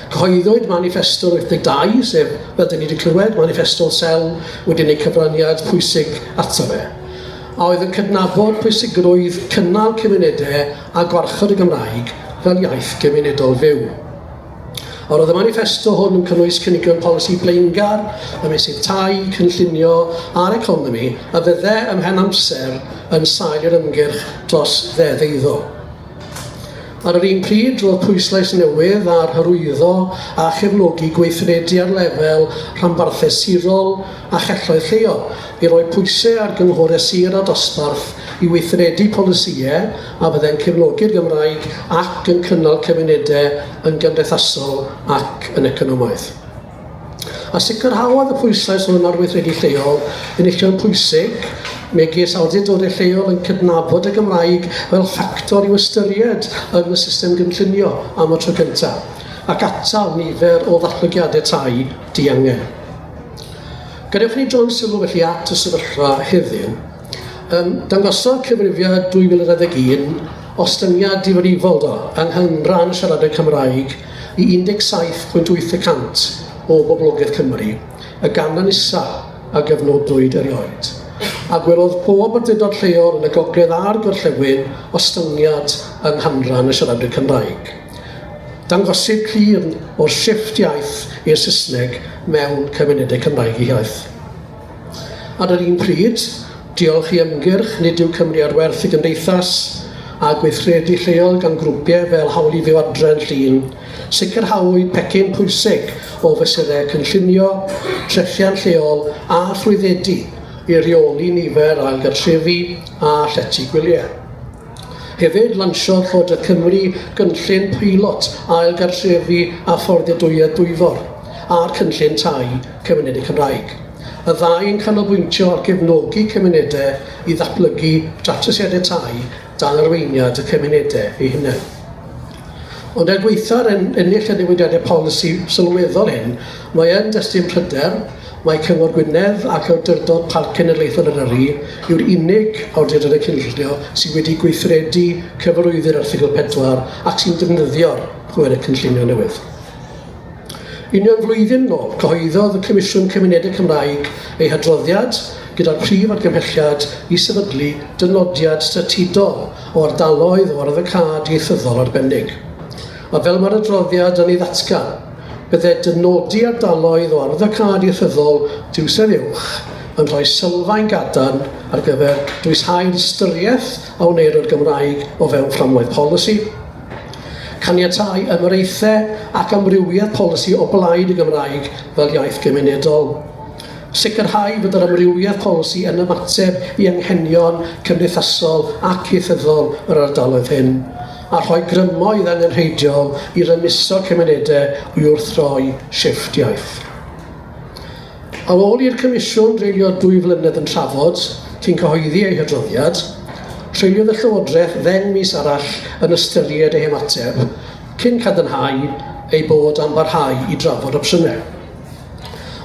Cyhoeddwyd Manifesto 82, sef fel dyn ni wedi clywed, Manifesto Sel wedi gwneud cyfraniad pwysig ato fe. A oedd yn cydnabod pwysigrwydd cynnal cymunedau a gwarchod y Gymraeg fel iaith gymunedol fyw. Oedd y manifesto hwn yn cynnwys cynigion polisi blaengar, ymysig tai, cynllunio a'r economi, a fyddai ymhen amser yn sail i'r ymgyrch dros ddeddf. Ar yr un pryd, roedd pwyslais newydd ar hyrwyddo a chefnogi gweithredu ar lefel rhanbarthau sirol a chelloedd lleol i roi pwysau ar gynghorau sir a dosbarth i weithredu polisïau a byddai'n cefnogi'r Gymraeg ac yn cynnal cymunedau yn gymdeithasol ac yn economaidd. A sicrhawodd y pwyslais hwn ar weithredu lleol yn eich pwysig, megis awdurdodau lleol yn cydnabod y Gymraeg fel ffactor i'w ystyried yn y system gynllunio am y tro cyntaf, ac atal nifer o ddatblygiadau tai diangen. Gadewch ni dron sylw felly at y sefyllfa heddiw. Dangosodd cyfrifiad 2021 ostyngiad difrifol yng nghynran siaradau Cymraeg i 17.8% o boblogaeth Cymru, y ganran isa a gyfnodwyd erioed. A gwelodd pob awdurdod lleol yn y gogledd a'r gorllewin ostyngiad yng nghanran y siaradwyr Cymraeg. Dangosydd clir o'r shifft iaith i'r Saesneg mewn cymunedau Cymraeg i iaith. Ar yr un pryd, diolch i ymgyrch nid yw Cymru ar werth y Gymdeithas a gweithredu lleol gan grwpiau fel Hawli Fyw Adre'n Llun, sicrhawyd pecyn pwysig o fesurau cynllunio, trethian lleol a thrwyddedu i reoli nifer ailgartrefi a llety gwyliau. Hefyd, lansiodd Llywodraeth Cymru gynllun peilot ailgartrefi a fforddiadwyedd dwyfor a'r cynllun tai cymunedau Cymraeg. Y ddau yn canolbwyntio ar gefnogi cymunedau i ddatblygu datrysiadau tai dan arweiniad y cymunedau eu hunain. Ond er gweithio'r ennill y newidiadau polisi sylweddol hyn, mae yn destun pryder, mae Cyngor Gwynedd ac Awdurdod Parc Genedlaethol Eryri yw'r unig awdurdod y cynllunio sydd wedi gweithredu cyfarwyddwyr erthygl 4 ac sy'n defnyddio'r pwerau cynllunio newydd. Union flwyddyn nôl, cyhoeddodd y Comisiwn Cymunedau Cymraeg ei hadroddiad gyda'r prif argymhelliad i sefydlu dynodiad statudol o ardaloedd o arddecad ieithyddol arbennig. A fel mae'r adroddiad yn ei ddatgan, byddai dynodi ardaloedd o arddecad ieithyddol diwsedd uwch yn rhoi sylfaen gadarn ar gyfer dwysau'r ystyriaeth a wneir o'r Gymraeg o fewn fframwaith polisi, caniatáu ymreithau ac amrywiaeth polisi o blaid y Gymraeg fel iaith gymunedol, sicrhau bod yr amrywiaeth polisi yn ymateb i anghenion cymdeithasol ac ieithyddol yr ardaloedd hyn, a rhoi grymoedd angenrheidiol i rymuso cymunedau i wrthroi shifft iaith. Ar ôl i'r Comisiwn dreulio 2 flynedd yn trafod cyn cyhoeddi ei hadroddiad, treuliodd y Llywodraeth 10 mis arall yn ystyried ei hymateb, cyn cadarnhau ei bod am barhau i drafod opsiynau.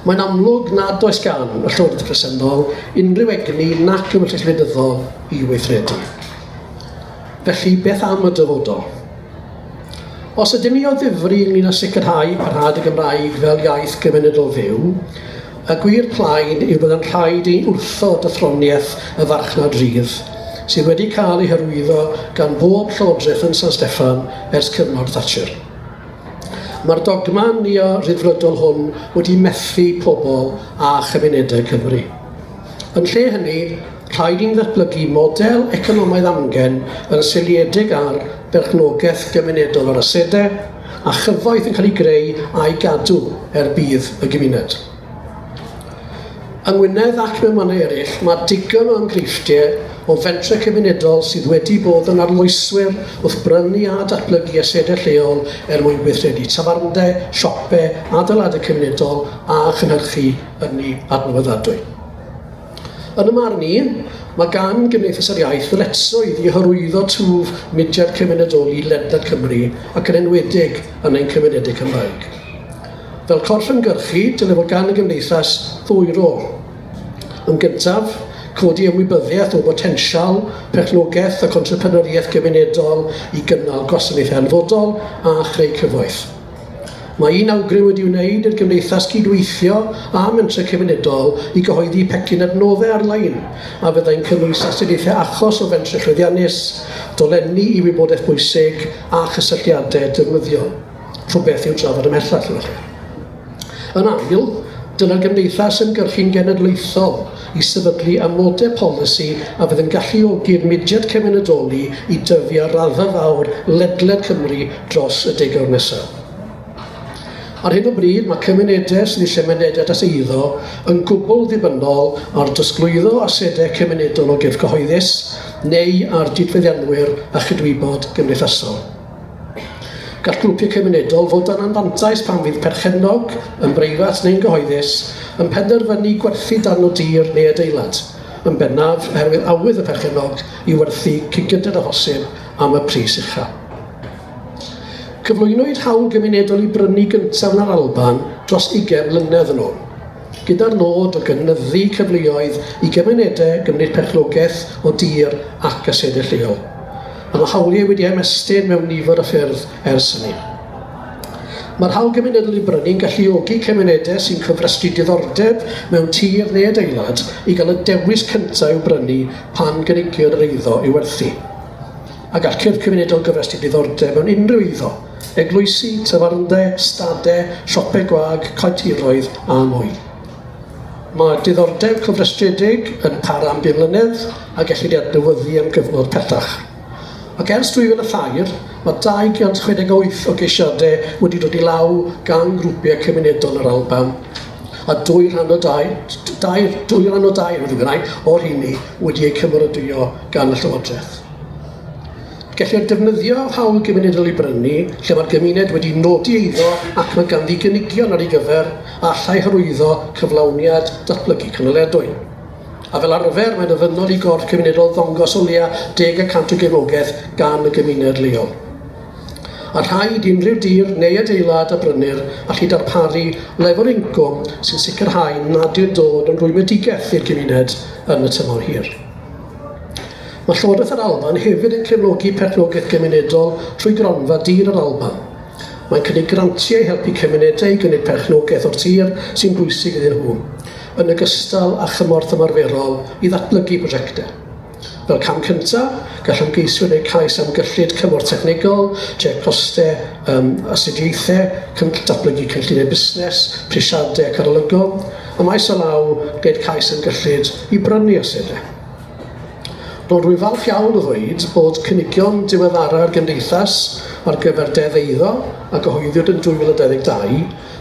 Mae'n amlwg nad oes gan y Llywodraeth presennol unrhyw egni nac ymwellus wleidyddol i weithredu. Felly, beth am y dyfodol? Os ydym ni o ddifri ynglyn â sicrhau parhad y Gymraeg fel iaith gymunedol fyw, y gwir plaen yw bod yn rhaid i wrthod y throniaeth y farchnad rydd, sydd wedi cael ei hyrwyddo gan bob llywodraeth yn San Steffan ers cyfnod Thatcher. Mae'r dogma neo-ryddfrydol hwn wedi methu pobl a chymunedau Cymru. Yn lle hynny, rhaid i'n ddatblygu model economaidd amgen yn seiliedig ar berchnogaeth gymunedol o'r asedau a chyfoeth yn cael ei greu a'i gadw bydd y gymuned. Yng Ngwynedd ac mewn mannau eraill, mae digon o enghreifftiau o fentrau cymunedol sydd wedi bod yn arloeswyr wrth brynu a datblygu asedau lleol mwyn gweithredu tafarndau, siopau, adeiladau cymunedol a chynhyrchu yn ei adnewyddadwy. Yn y marn i, mae gan Genedlaethol yr Iaith ddyletswydd i hyrwyddo twf mudiad cymunedoli ledled Cymru ac yn enwedig yn ein cymunedau Cymraeg. Fel corff ymgyrchu, dylai fod gan y Gymdeithas 2 rôl. Yn gyntaf, codi ymwybyddiaeth o botensial, perchnogaeth ac entrepreneuriaeth gymunedol i gynnal gwasanaethau hanfodol a chreu cyfoeth. Mae un awgrym wedi wneud i'r Gymdeithas gydweithio a mentrau cymunedol i gyhoeddi pecyn adnoddau ar-lein a fyddai'n cynnwys astudiaethau achos o fentrau llwyddiannus, dolenni i wybodaeth bwysig a chysylltiadau defnyddiol. Rhywbeth i'w trafod ymhellach. Yn ail, dyna'r Gymdeithas yn gyrchu'n genedlaethol i sefydlu amodau polisi a fydd yn galluogi'r mudiad cymunedoli i dyfu ar raddfa fawr ledled Cymru dros y degawd nesaf. Ar hyn o bryd, mae cymunedau sydd eisiau mynediad at eiddo yn gwbl ddibynnol ar dysglwyddo asedau cymunedol o gyrff cyhoeddus neu ar dydfeddianwyr a chydwybod gymdeithasol. Gall grwpiau cymunedol fod yn anfantais pan fydd perchenog yn breifat neu'n gyhoeddus yn penderfynu gwerthu darn o dir neu adeilad, yn bennaf oherwydd awydd y perchenog i werthu cyn gyntaf â phosib am y pris uchel. Cyflwynwyd hawl gymunedol i brynu gyntaf yn yr Alban dros 20 mlynedd yn ôl, gyda'r nod o gynyddu cyfleoedd i gymunedau gymryd perchnogaeth o dir ac asedau lleol. A mae hawliau wedi ymestyn mewn nifer o ffyrdd ers hynny. Mae'r hawl gymunedol i brynu'n galluogi cymunedau sy'n cyfrestru diddordeb mewn tir neu adeilad i gael y dewis cyntaf i'w brynu pan gynigiodd yr eiddo i'w werthu. A gall cyrff cymunedol gyfrestru diddordeb mewn unrhyw eiddo, eglwysi, tafarndau, stadau, siopau gwag, coetiroedd a mwy. Mae diddordeb cyfrestredig yn para am 5 mlynedd a gellir ei adnewyddu am gyfnod pellach. Ac ers 2003, mae 268 o geisiadau wedi dod i law gan grwpiau cymunedol yr Alban, a 2 rhan o 2 o'r hynny wedi ei cymeradwyo gan y Llywodraeth. Gellir defnyddio hawl gymunedol i brynu lle mae'r gymuned wedi nodi eiddo ac mae ganddi gynigion ar ei gyfer a allai hyrwyddo cyflawniad datblygu cynaliadwy. a fel arfer mae'n ofynnol i gorff cymunedol ddongos o leia 10% o gefnogaeth gan y gymuned leol. A rhaid unrhyw dir neu adeilad a brynu'r allu darparu lefel incwm sy'n sicrhau nad yw'n dod yn rwymedigaeth i'r gymuned yn y tymor hir. Mae Llywodraeth yr Alban hefyd yn cefnogi perchnogaeth gymunedol trwy gronfa dir yr Alban. Mae'n cynnig grantiau i helpu cymunedau i gynnig perchnogaeth o'r tir sy'n bwysig iddyn nhw, yn ogystal â chymorth ymarferol i ddatblygu prosiectau. Fel cam cyntaf, gall ymgeiswyr neu cais am gyllid cymorth technegol, check costau, astudiaethau, datblygu cynlluniau busnes, prisiadau ac arolygol, a maes o law gwneud cais am gyllid i brynu asedau. Roedd rwy'n falch iawn o ddweud bod cynigion diweddara'r gymdeithas ar gyfer deddf eiddo a gyhoeddiwyd yn 2022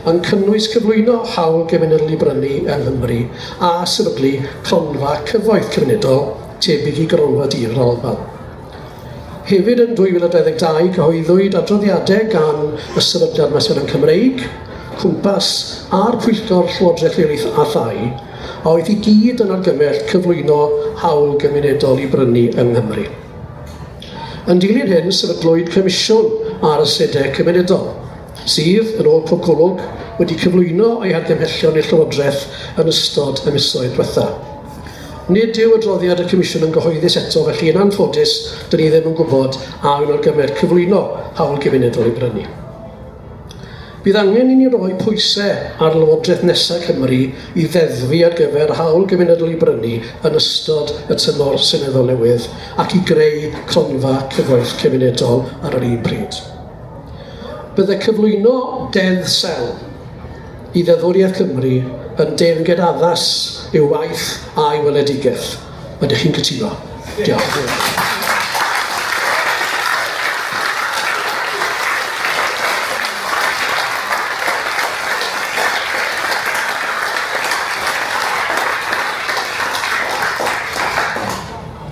yn cynnwys cyflwyno hawl gymunedol i brynu yng Nghymru a sefydlu cronfa cyfoeth cymunedol tebyg i gronfa dir yr Alban. Hefyd yn 2022 cyhoeddwyd adroddiadau gan y Sefydliad Mesur yn Cymreig, Cwmpas a'r Pwyllgor Llywodraeth Iaith a Thai, a oedd i gyd yn argymell cyflwyno hawl gymunedol i brynu yng Nghymru. Yn dilyn hyn, sefydlwyd Comisiwn ar Asedau Cymunedol, sydd, yn ôl pob golwg, wedi cyflwyno o'i hargymhellion i'r Llywodraeth yn ystod y misoedd diwetha. Nid yw adroddiad y Comisiwn yn gyhoeddus eto, felly yn anffodus, dyn ni ddim yn gwybod a yw'n argymell cyflwyno hawl gymunedol i brynu. Bydd angen i ni roi pwysau ar Lywodraeth Nesaf Cymru i ddeddfu ar gyfer hawl gymunedol i brynu yn ystod y tymor seneddol newydd ac i greu cronfa cyfoeth cymunedol ar yr un pryd. Byddai cyflwyno deddf sel i Ddeddfwriaeth Cymru yn deyrnged addas i'w waith a'i weledigaeth. Ydych chi'n cytuno? Diolch.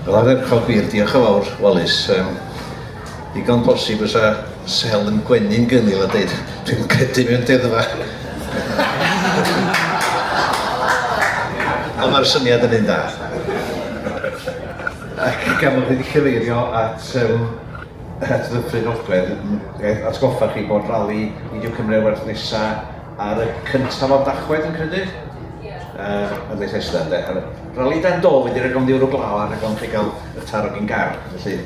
Fel ardderchog gwir, diolch yn fawr, Wallis. Digon posib fysa sel yn gwenni'n gynnil a dweud, dwi'n credu mewn deddfa. A mae'r syniad yn un da. Ac gan bod wedi cyfeirio at Ddyffryn Ogwen, atgoffa chi bod rali Idio Cymru werth nesaf ar y cyntaf o Dachwedd yn credu? Yn leith Eisteddfod. Rali Dan Do wedi rhagofn diwr o glaw a rhagofn chi gael y tarog yn gar. Felly,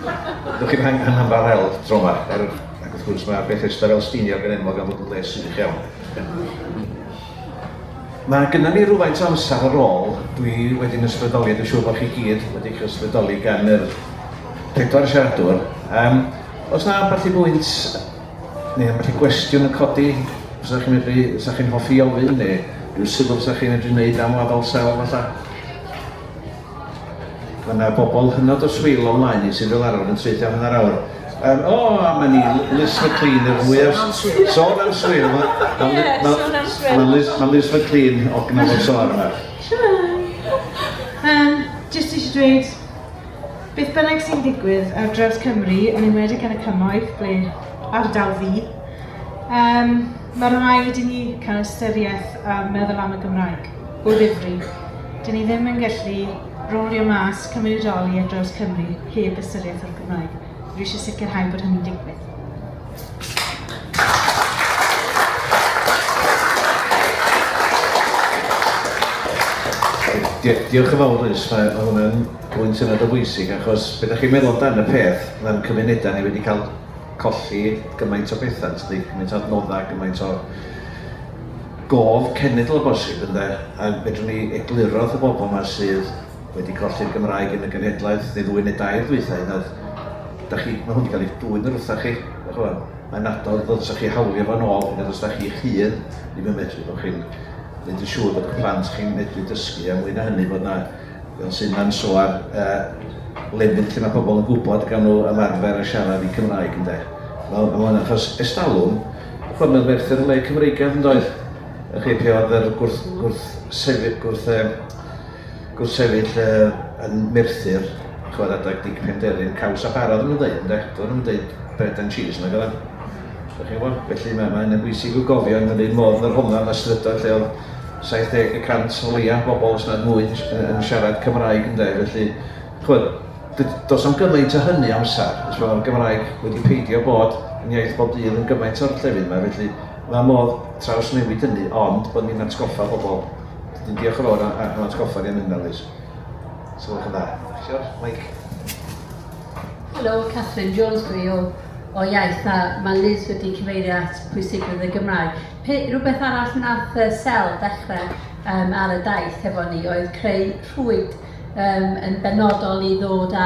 ddwch chi'n hangen hanfarel tro yma. Ac wrth gwrs mae beth ystod fel stinio gan enwog am fod yn les sydych iawn. Mae gynna ni rhywfaint o amser ar ôl. Dwi wedi'n ysbrydoli, dwi'n siŵr bod chi gyd wedi cael ysbrydoli gan yr 4 siaradwr. Os na ambell i bwynt, neu ambell i gwestiwn yn codi, fysa chi'n hoffi ofyn, neu rhyw sylw fysa chi'n edrych wneud am waddol sel fatha. Mae yna bobl hynod o swil online i sydd fel arfer yn treithio am hanner awr. A mae ni Liz McLean yr mwyaf... Sôn am swil. Mae Liz McLean o Gynedlaethol sôn yma. Jyst eisiau dweud, beth bynnag sy'n digwydd ar draws Cymru, yn enwedig yn y cymoedd, ble ardal fi, mae rhaid i ni cael ystyriaeth a meddwl am y Gymraeg o ddifri. Dyn ni ddim yn gallu rolio mas Cymunedoli ar draws Cymru heb ystyriaeth o'r Gymraeg. Dwi eisiau sicrhau bod hynny'n digwydd. Diolch yn fawr, Liz. Mae hwnna'n bwynt yn o bwysig, achos beth ydych chi'n meddwl dan y peth, na'n cymunedau ni wedi cael colli gymaint o bethau, gymaint o adnoddau, gymaint o gof cenedl o bosib, ynde? A fedrwn ni eglurodd y bobl yma sydd wedi colli'r Gymraeg yn y genedlaeth neu 2 neu 2 dwythau. Mae hwn wedi cael ei dwyn yr wrthach chi. Mae'n adnodd ddod os chi hawlio fo'n ôl, nid os da chi eich hun, ddim yn medru bod chi'n neud yn siŵr bod y plant chi'n medru dysgu a mwy na hynny bod na, fel sy'n na'n soar, lefydd lle mae pobl yn gwybod gan nhw ymarfer a siarad i Cymraeg, ynde. Mae hwnna'n achos estalwm, chwarae'n Merthyr yn le Cymreigaidd yn doedd. Chi pe oedd yr gwrthsefyll yn Merthyr, chwarae adag dig penderyn, caws a barod yn dweud, ynde. Do'n nhw'n dweud bread and cheese yna gyda. Felly mae'n bwysig i'w gofio yn gwneud modd yn yr hwnna yn y strydod lle oedd 70% o leia bobl os nad mwy yn siarad Cymraeg ynde, felly does am gymaint o hynny amser, os mae'r Gymraeg wedi peidio bod yn iaith bob dydd yn gymaint o'r llefydd yma, felly mae modd traws newid hynny, ond bod ni'n atgoffa bobl. Dwi'n diolch yn fawr am atgoffa ni am hynny, Liz. Sylwch yn dda. Sure, Mike. Helo, Catherine Jones dwi o Iaith, a mae Liz wedi cyfeirio at pwysigrwydd y Gymraeg. Rhywbeth arall nath Sel dechrau ar y daith efo ni oedd creu rhwyd yn benodol i ddod a,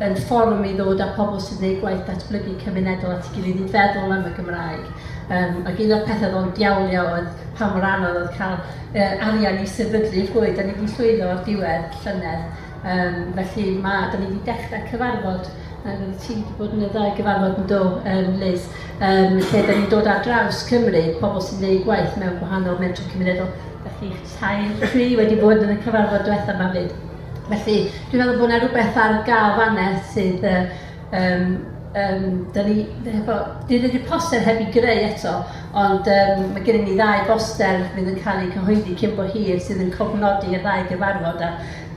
yn fforwm i ddod â pobl sydd wedi gwaith datblygu cymunedol at ei gilydd i feddwl am y Gymraeg. Ac un o'r pethau o'n diawlio oedd pa mor anodd oedd cael arian i sefydlu rhwyd, a ni wedi llwyddo o'r diwedd llynedd. Felly da ni wedi dechrau cyfarfod, ti wedi bod yn y ddau gyfarfod yn do, Liz, lle da ni'n dod ar draws Cymru, pobl sy'n gwneud gwaith mewn gwahanol mentrau cymunedol. Felly, 3 wedi bod yn y cyfarfod diwethaf yma fyd. Felly, dwi'n meddwl bod yna rhywbeth ar gael fanna sydd Dwi'n wedi poster heb i greu eto, ond mae gennym ni 2 boster fydd yn cael eu cyhoeddi cyn bo hir sydd yn cofnodi y 2 gyfarfod.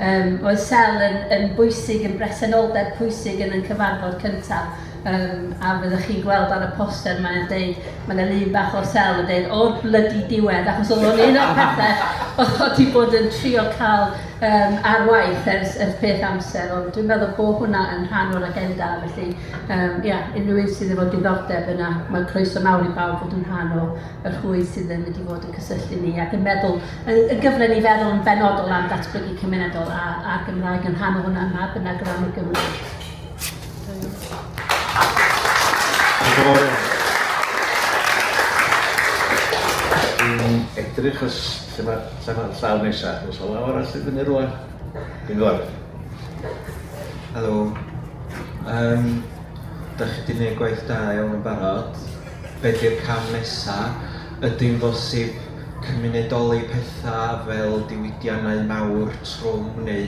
Oedd Sel yn bwysig, yn bresenoldeb pwysig yn y cyfarfod cyntaf. A fyddwch chi'n gweld ar y poster mae'n dweud, mae'n lun bach o Sel yn dweud o'r blydi diwedd, achos oedd o'n un o'r pethau oedd wedi bod yn trio cael ar waith ers peth amser, ond dwi'n meddwl bod hwnna yn rhan o'r agenda, felly unrhyw un sydd efo diddordeb yna, mae'n croeso mawr i bawb fod yn rhan o'r rhwyd sydd yn wedi bod yn cysylltu ni, ac yn meddwl, yn gyfle ni feddwl yn benodol am datblygu cymunedol a'r Gymraeg yn rhan o hwnna yma bynnag ran o Gymru. Dwi'n edrych os lle mae'r llaw nesaf, os o law arall i fyny rwan. Dwi'n gwybod. Helo. Da chi wedi gwneud gwaith da iawn yn barod. Be di'r cam nesaf? Ydy'n bosib cymunedoli pethau fel diwydiannau mawr trwm neu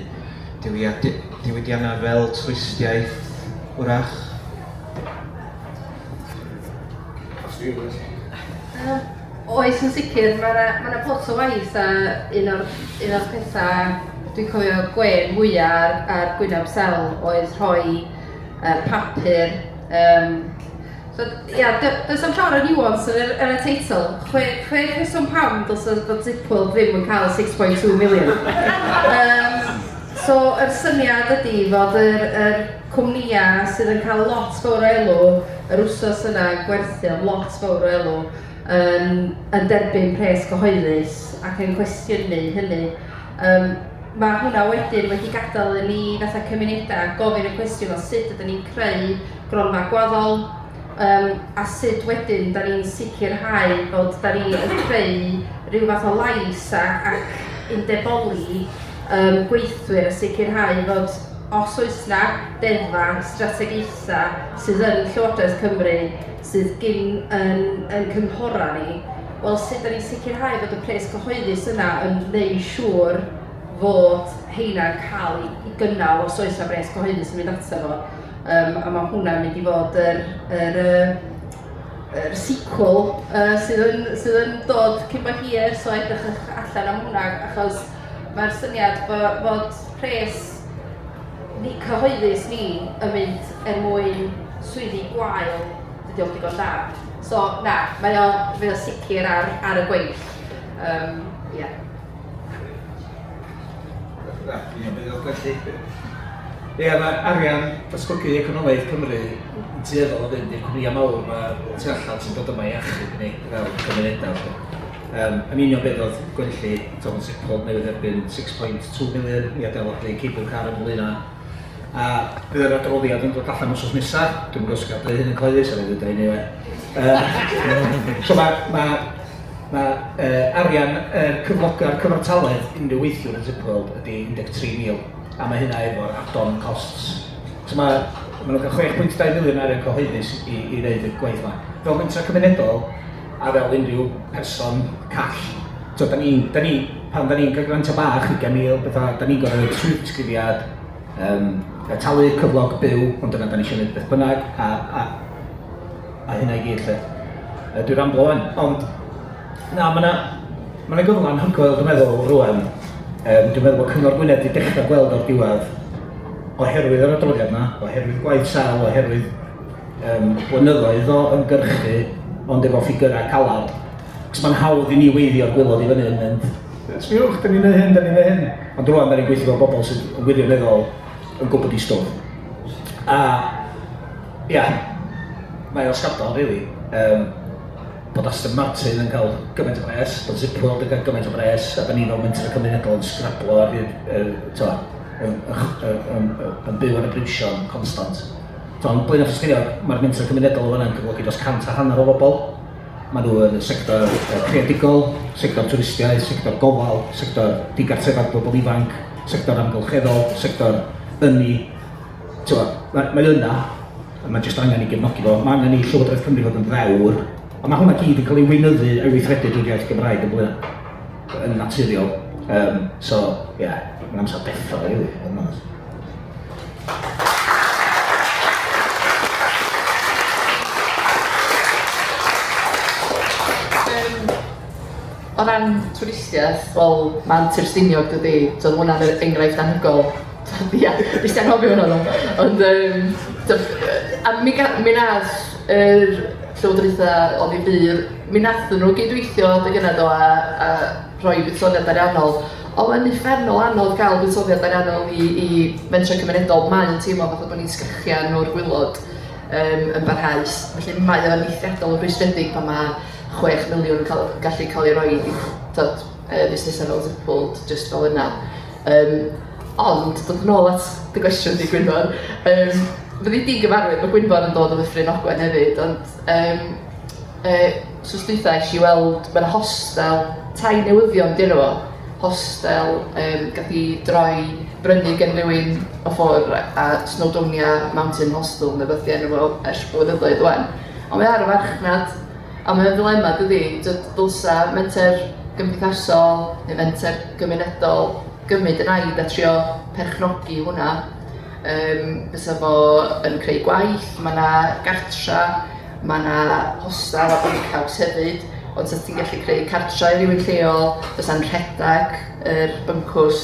diwydiannau fel twistiaeth wrach? Oes yn sicr, mae yna pot o waith a un o'r pethau dwi'n cofio gwen mwyaf ar Gwynab Sel oedd rhoi papur. Does am llawer o nuance yn y teitl. 6 rheswm pam dylse bod Zipworld ddim yn cael 6.2 miliwn. So, yr syniad ydy fod yr cwmnïau sydd yn cael lot fawr o elw, yr wsos yna gwerthu am lot fawr o elw, yn derbyn pres gyhoeddus ac yn cwestiynu hynny. Mae hwnna wedyn wedi gadael i ni fatha cymunedau gofyn y cwestiwn o sut ydyn ni'n creu gronfa gwaddol, a sut wedyn da ni'n sicrhau bod da ni'n creu rhyw fath o lais ac undeboli gweithwyr a sicrhau fod os oes yna deddfa strategaethau sydd yn Llywodraeth Cymru sydd yn cynghora ni, wel sut da ni'n sicrhau fod y pres cyhoeddus yna yn gwneud siŵr fod heina'n cael ei gynnal os oes yna pres cyhoeddus yn mynd ato fo. A mae hwnna'n mynd i fod yr sequel sydd yn dod cyn bo hir, so edrych allan am hwnna, achos mae'r syniad fod pres ni cyhoeddus ni yn mynd mwyn swyddi gwael, dydy o'n digon da. So, mae o sicr ar y gweill. Mae arian datblygu economaidd Cymru yn tueddol o fynd i'r cwmnïau mawr tu allan sy'n dod yma i achub ni fel cymunedau. Yn union beth oedd gwellu Thomas Cyfarfod newydd erbyn 6.2 miliwn i adeiladu cable car yn Blaena. A bydd yr adroddiad yn dod allan wsos nesaf, dwi'n gwybod os gael dweud hyn yn cyhoeddus ar ei ddweud niwe. So mae arian cyfloga'r cyfartaledd unrhyw weithiwr yn Cyfarfod ydy 13,000, a mae hynna efo'r add-on costs. So mae nhw'n cael 6.2 miliwn arian cyhoeddus i wneud y gwaith yma. Fel mentra cymunedol, a fel unrhyw person call. So, pan da ni'n cael grantio bach, 20,000, bethau, da ni'n gorau trwy'r talu cyflog byw, ond dyna da ni eisiau gwneud beth bynnag, a hynna i gyd lle. Dwi'n ramblo wan, ond mae Mae'n gyfle anhygoel, dwi'n meddwl, rwan. Dwi'n meddwl bod Cyngor Gwynedd wedi dechrau gweld o'r diwedd oherwydd yr adroddiad yma, oherwydd gwaith sal, oherwydd blynyddoedd o ymgyrchu, ond efo ffigurau calad. Cos mae'n hawdd i ni weiddi o'r gwylod i fyny yn mynd. Sbiwch, da ni'n neud hyn, da ni'n neud hyn. Ond rwan, da ni'n gweithio fel bobl sydd yn wirioneddol yn gwybod i stwff. A, ia, mae o'n sgadol, rili. Bod Aston Martin yn cael gymaint o bres, bod Cyfarfod yn cael gymaint o bres, a da ni'n fel menter y cymunedol yn sgrablo ar yn byw ar y brynsion constant. Ond blaen o ffysgriog, mae'r menter y cymunedol yn cyflogi dros 100 o bobl. Mae nhw yn y sector creadigol, sector twristiaeth, sector gofal, sector digartrefad bobl ifanc, sector amgylcheddol, sector ynni. Mae yna, mae jyst angen i gefnogi fo. Mae angen i Llywodraeth Cymru fod yn ddewr. Ond mae hwnna gyd yn cael ei weinyddu a'i weithredu drwy'r iaith Gymraeg yn naturiol. So, ie, mae'n amser bethau, rili. O ran twristiaeth, wel, mae'n Tirstiniog dydy, so hwnna'n enghraifft anhygoel. Ia, nes i'n hoffi hwnna nhw. Ond, mi nath Llywodraethau o ddifyr, mi nath nhw gydweithio dy gynedd o a rhoi buddsoddiad ariannol. Ond yn uffernol anodd gael buddsoddiad ariannol i fentre cymunedol. Mae'n teimlo fath o bod ni'n sgrechian o'r gwylod yn barhaus. Felly mae o'n eithriadol o rwystredig pan mae 6 miliwn gallu cael ei roi i busnesau fel Cyfarfod, just fel yna. Ond, dod yn ôl at dy gwestiwn di Gwynfor, fyddi di gyfarwydd, mae Gwynfor yn dod o Ddyffryn Ogwen hefyd, ond sos dwytha eisiau weld mewn hostel tai newyddion di enw fo. Hostel gath i droi brynu gen rhywun o ffwr a Snowdonia Mountain Hostel neu beth di enw fo ers blynyddoedd wan. Ond mae ar y farchnad, a mae'n ddilema dydi, dylsa menter gymdeithasol neu menter gymunedol gymryd yn aid a trio perchnogi hwnna. Bysa fo yn creu gwaith, mae yna gartra, mae yna hostel a bwncaws hefyd, ond sa ti'n gallu creu cartra i rywun lleol, bysa'n rhedag yr byncws.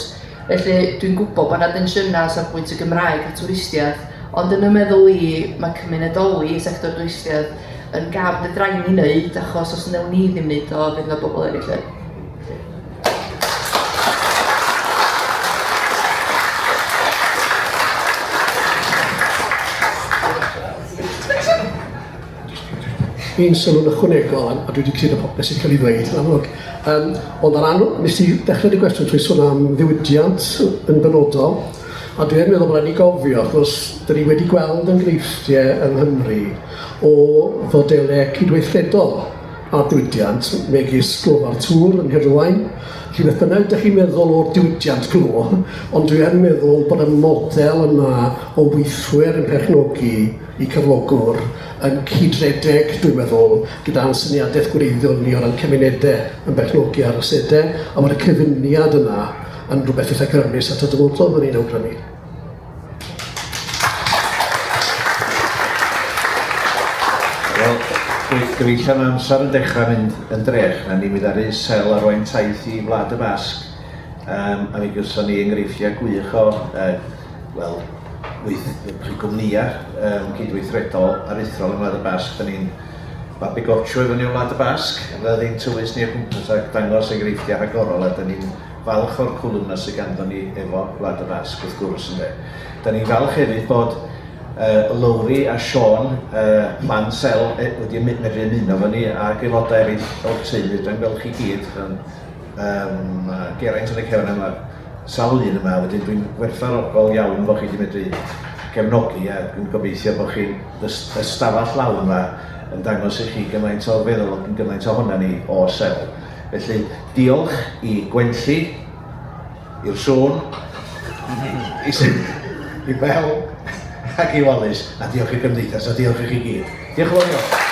Felly dwi'n gwybod bod yna densiynau o safbwynt y Gymraeg a twristiaeth, ond yn y meddwl i mae cymunedoli sector twristiaeth yn gafn y draen i wneud, achos os newn ni ddim wneud o, fydd yna bobl eraill. Un sylw'n ychwanegol, a dwi wedi cysylltu popeth sydd wedi cael ei ddweud, yn amlwg. Ond ar anw, nes i dechrau'r gwestiwn trwy sôn am ddiwydiant yn benodol, a dwi'n meddwl bod ni gofio, achos dyn ni wedi gweld enghreifftiau yng Nghymru o fodelau cydweithredol a diwydiant, megis glofar tŵr yn Hirwain. Felly beth bynnag ydych chi'n meddwl o'r diwydiant glo, ond dwi'n meddwl bod y model yma o weithwyr yn perchnogi i cyflogwr yn cydredeg, dwi'n meddwl, gyda'n syniadaeth gwreiddiol ni o ran cymunedau yn perchnogi ar asedau, a mae'r cyfuniad yna yn rhywbeth eitha gyrnus at y dyfodol yn un awgrymu. Gyfeillion amser yn dechrau mynd yn drech, na ni mynd ar ei sel arwain taith i Wlad y Basg. A mi gyson ni enghreifftiau gwych o, gwmnïa cydweithredol aruthrol yn Wlad y Basg. Da ni'n babi gotio efo ni o Wlad y Basg, a ddim tywys ni o gwmpas a dangos enghreifftiau rhagorol, a da ni'n falch o'r cwlwmna sydd ganddo ni efo Wlad y Basg wrth gwrs ynde. Da ni'n falch hefyd bod Lowri a Sean, man sel, wedi medru ymuno fo ni ac aelodau eraill o'r teulu. Dwi'n gweld chi gyd. Geraint yn y cefn yma, sawl un yma, wedyn dwi'n werthfawrogol iawn bod chi wedi medru gefnogi a dwi'n gobeithio bod chi'n ystafell lawn yma yn dangos i chi gymaint o'r feddwl ac yn gymaint o honna ni o sel. Felly, diolch i Gwenlli, i'r Sôn, i Bel, ac i Wallace, a diolch i'r Gymdeithas, a diolch i chi gyd. Diolch yn fawr.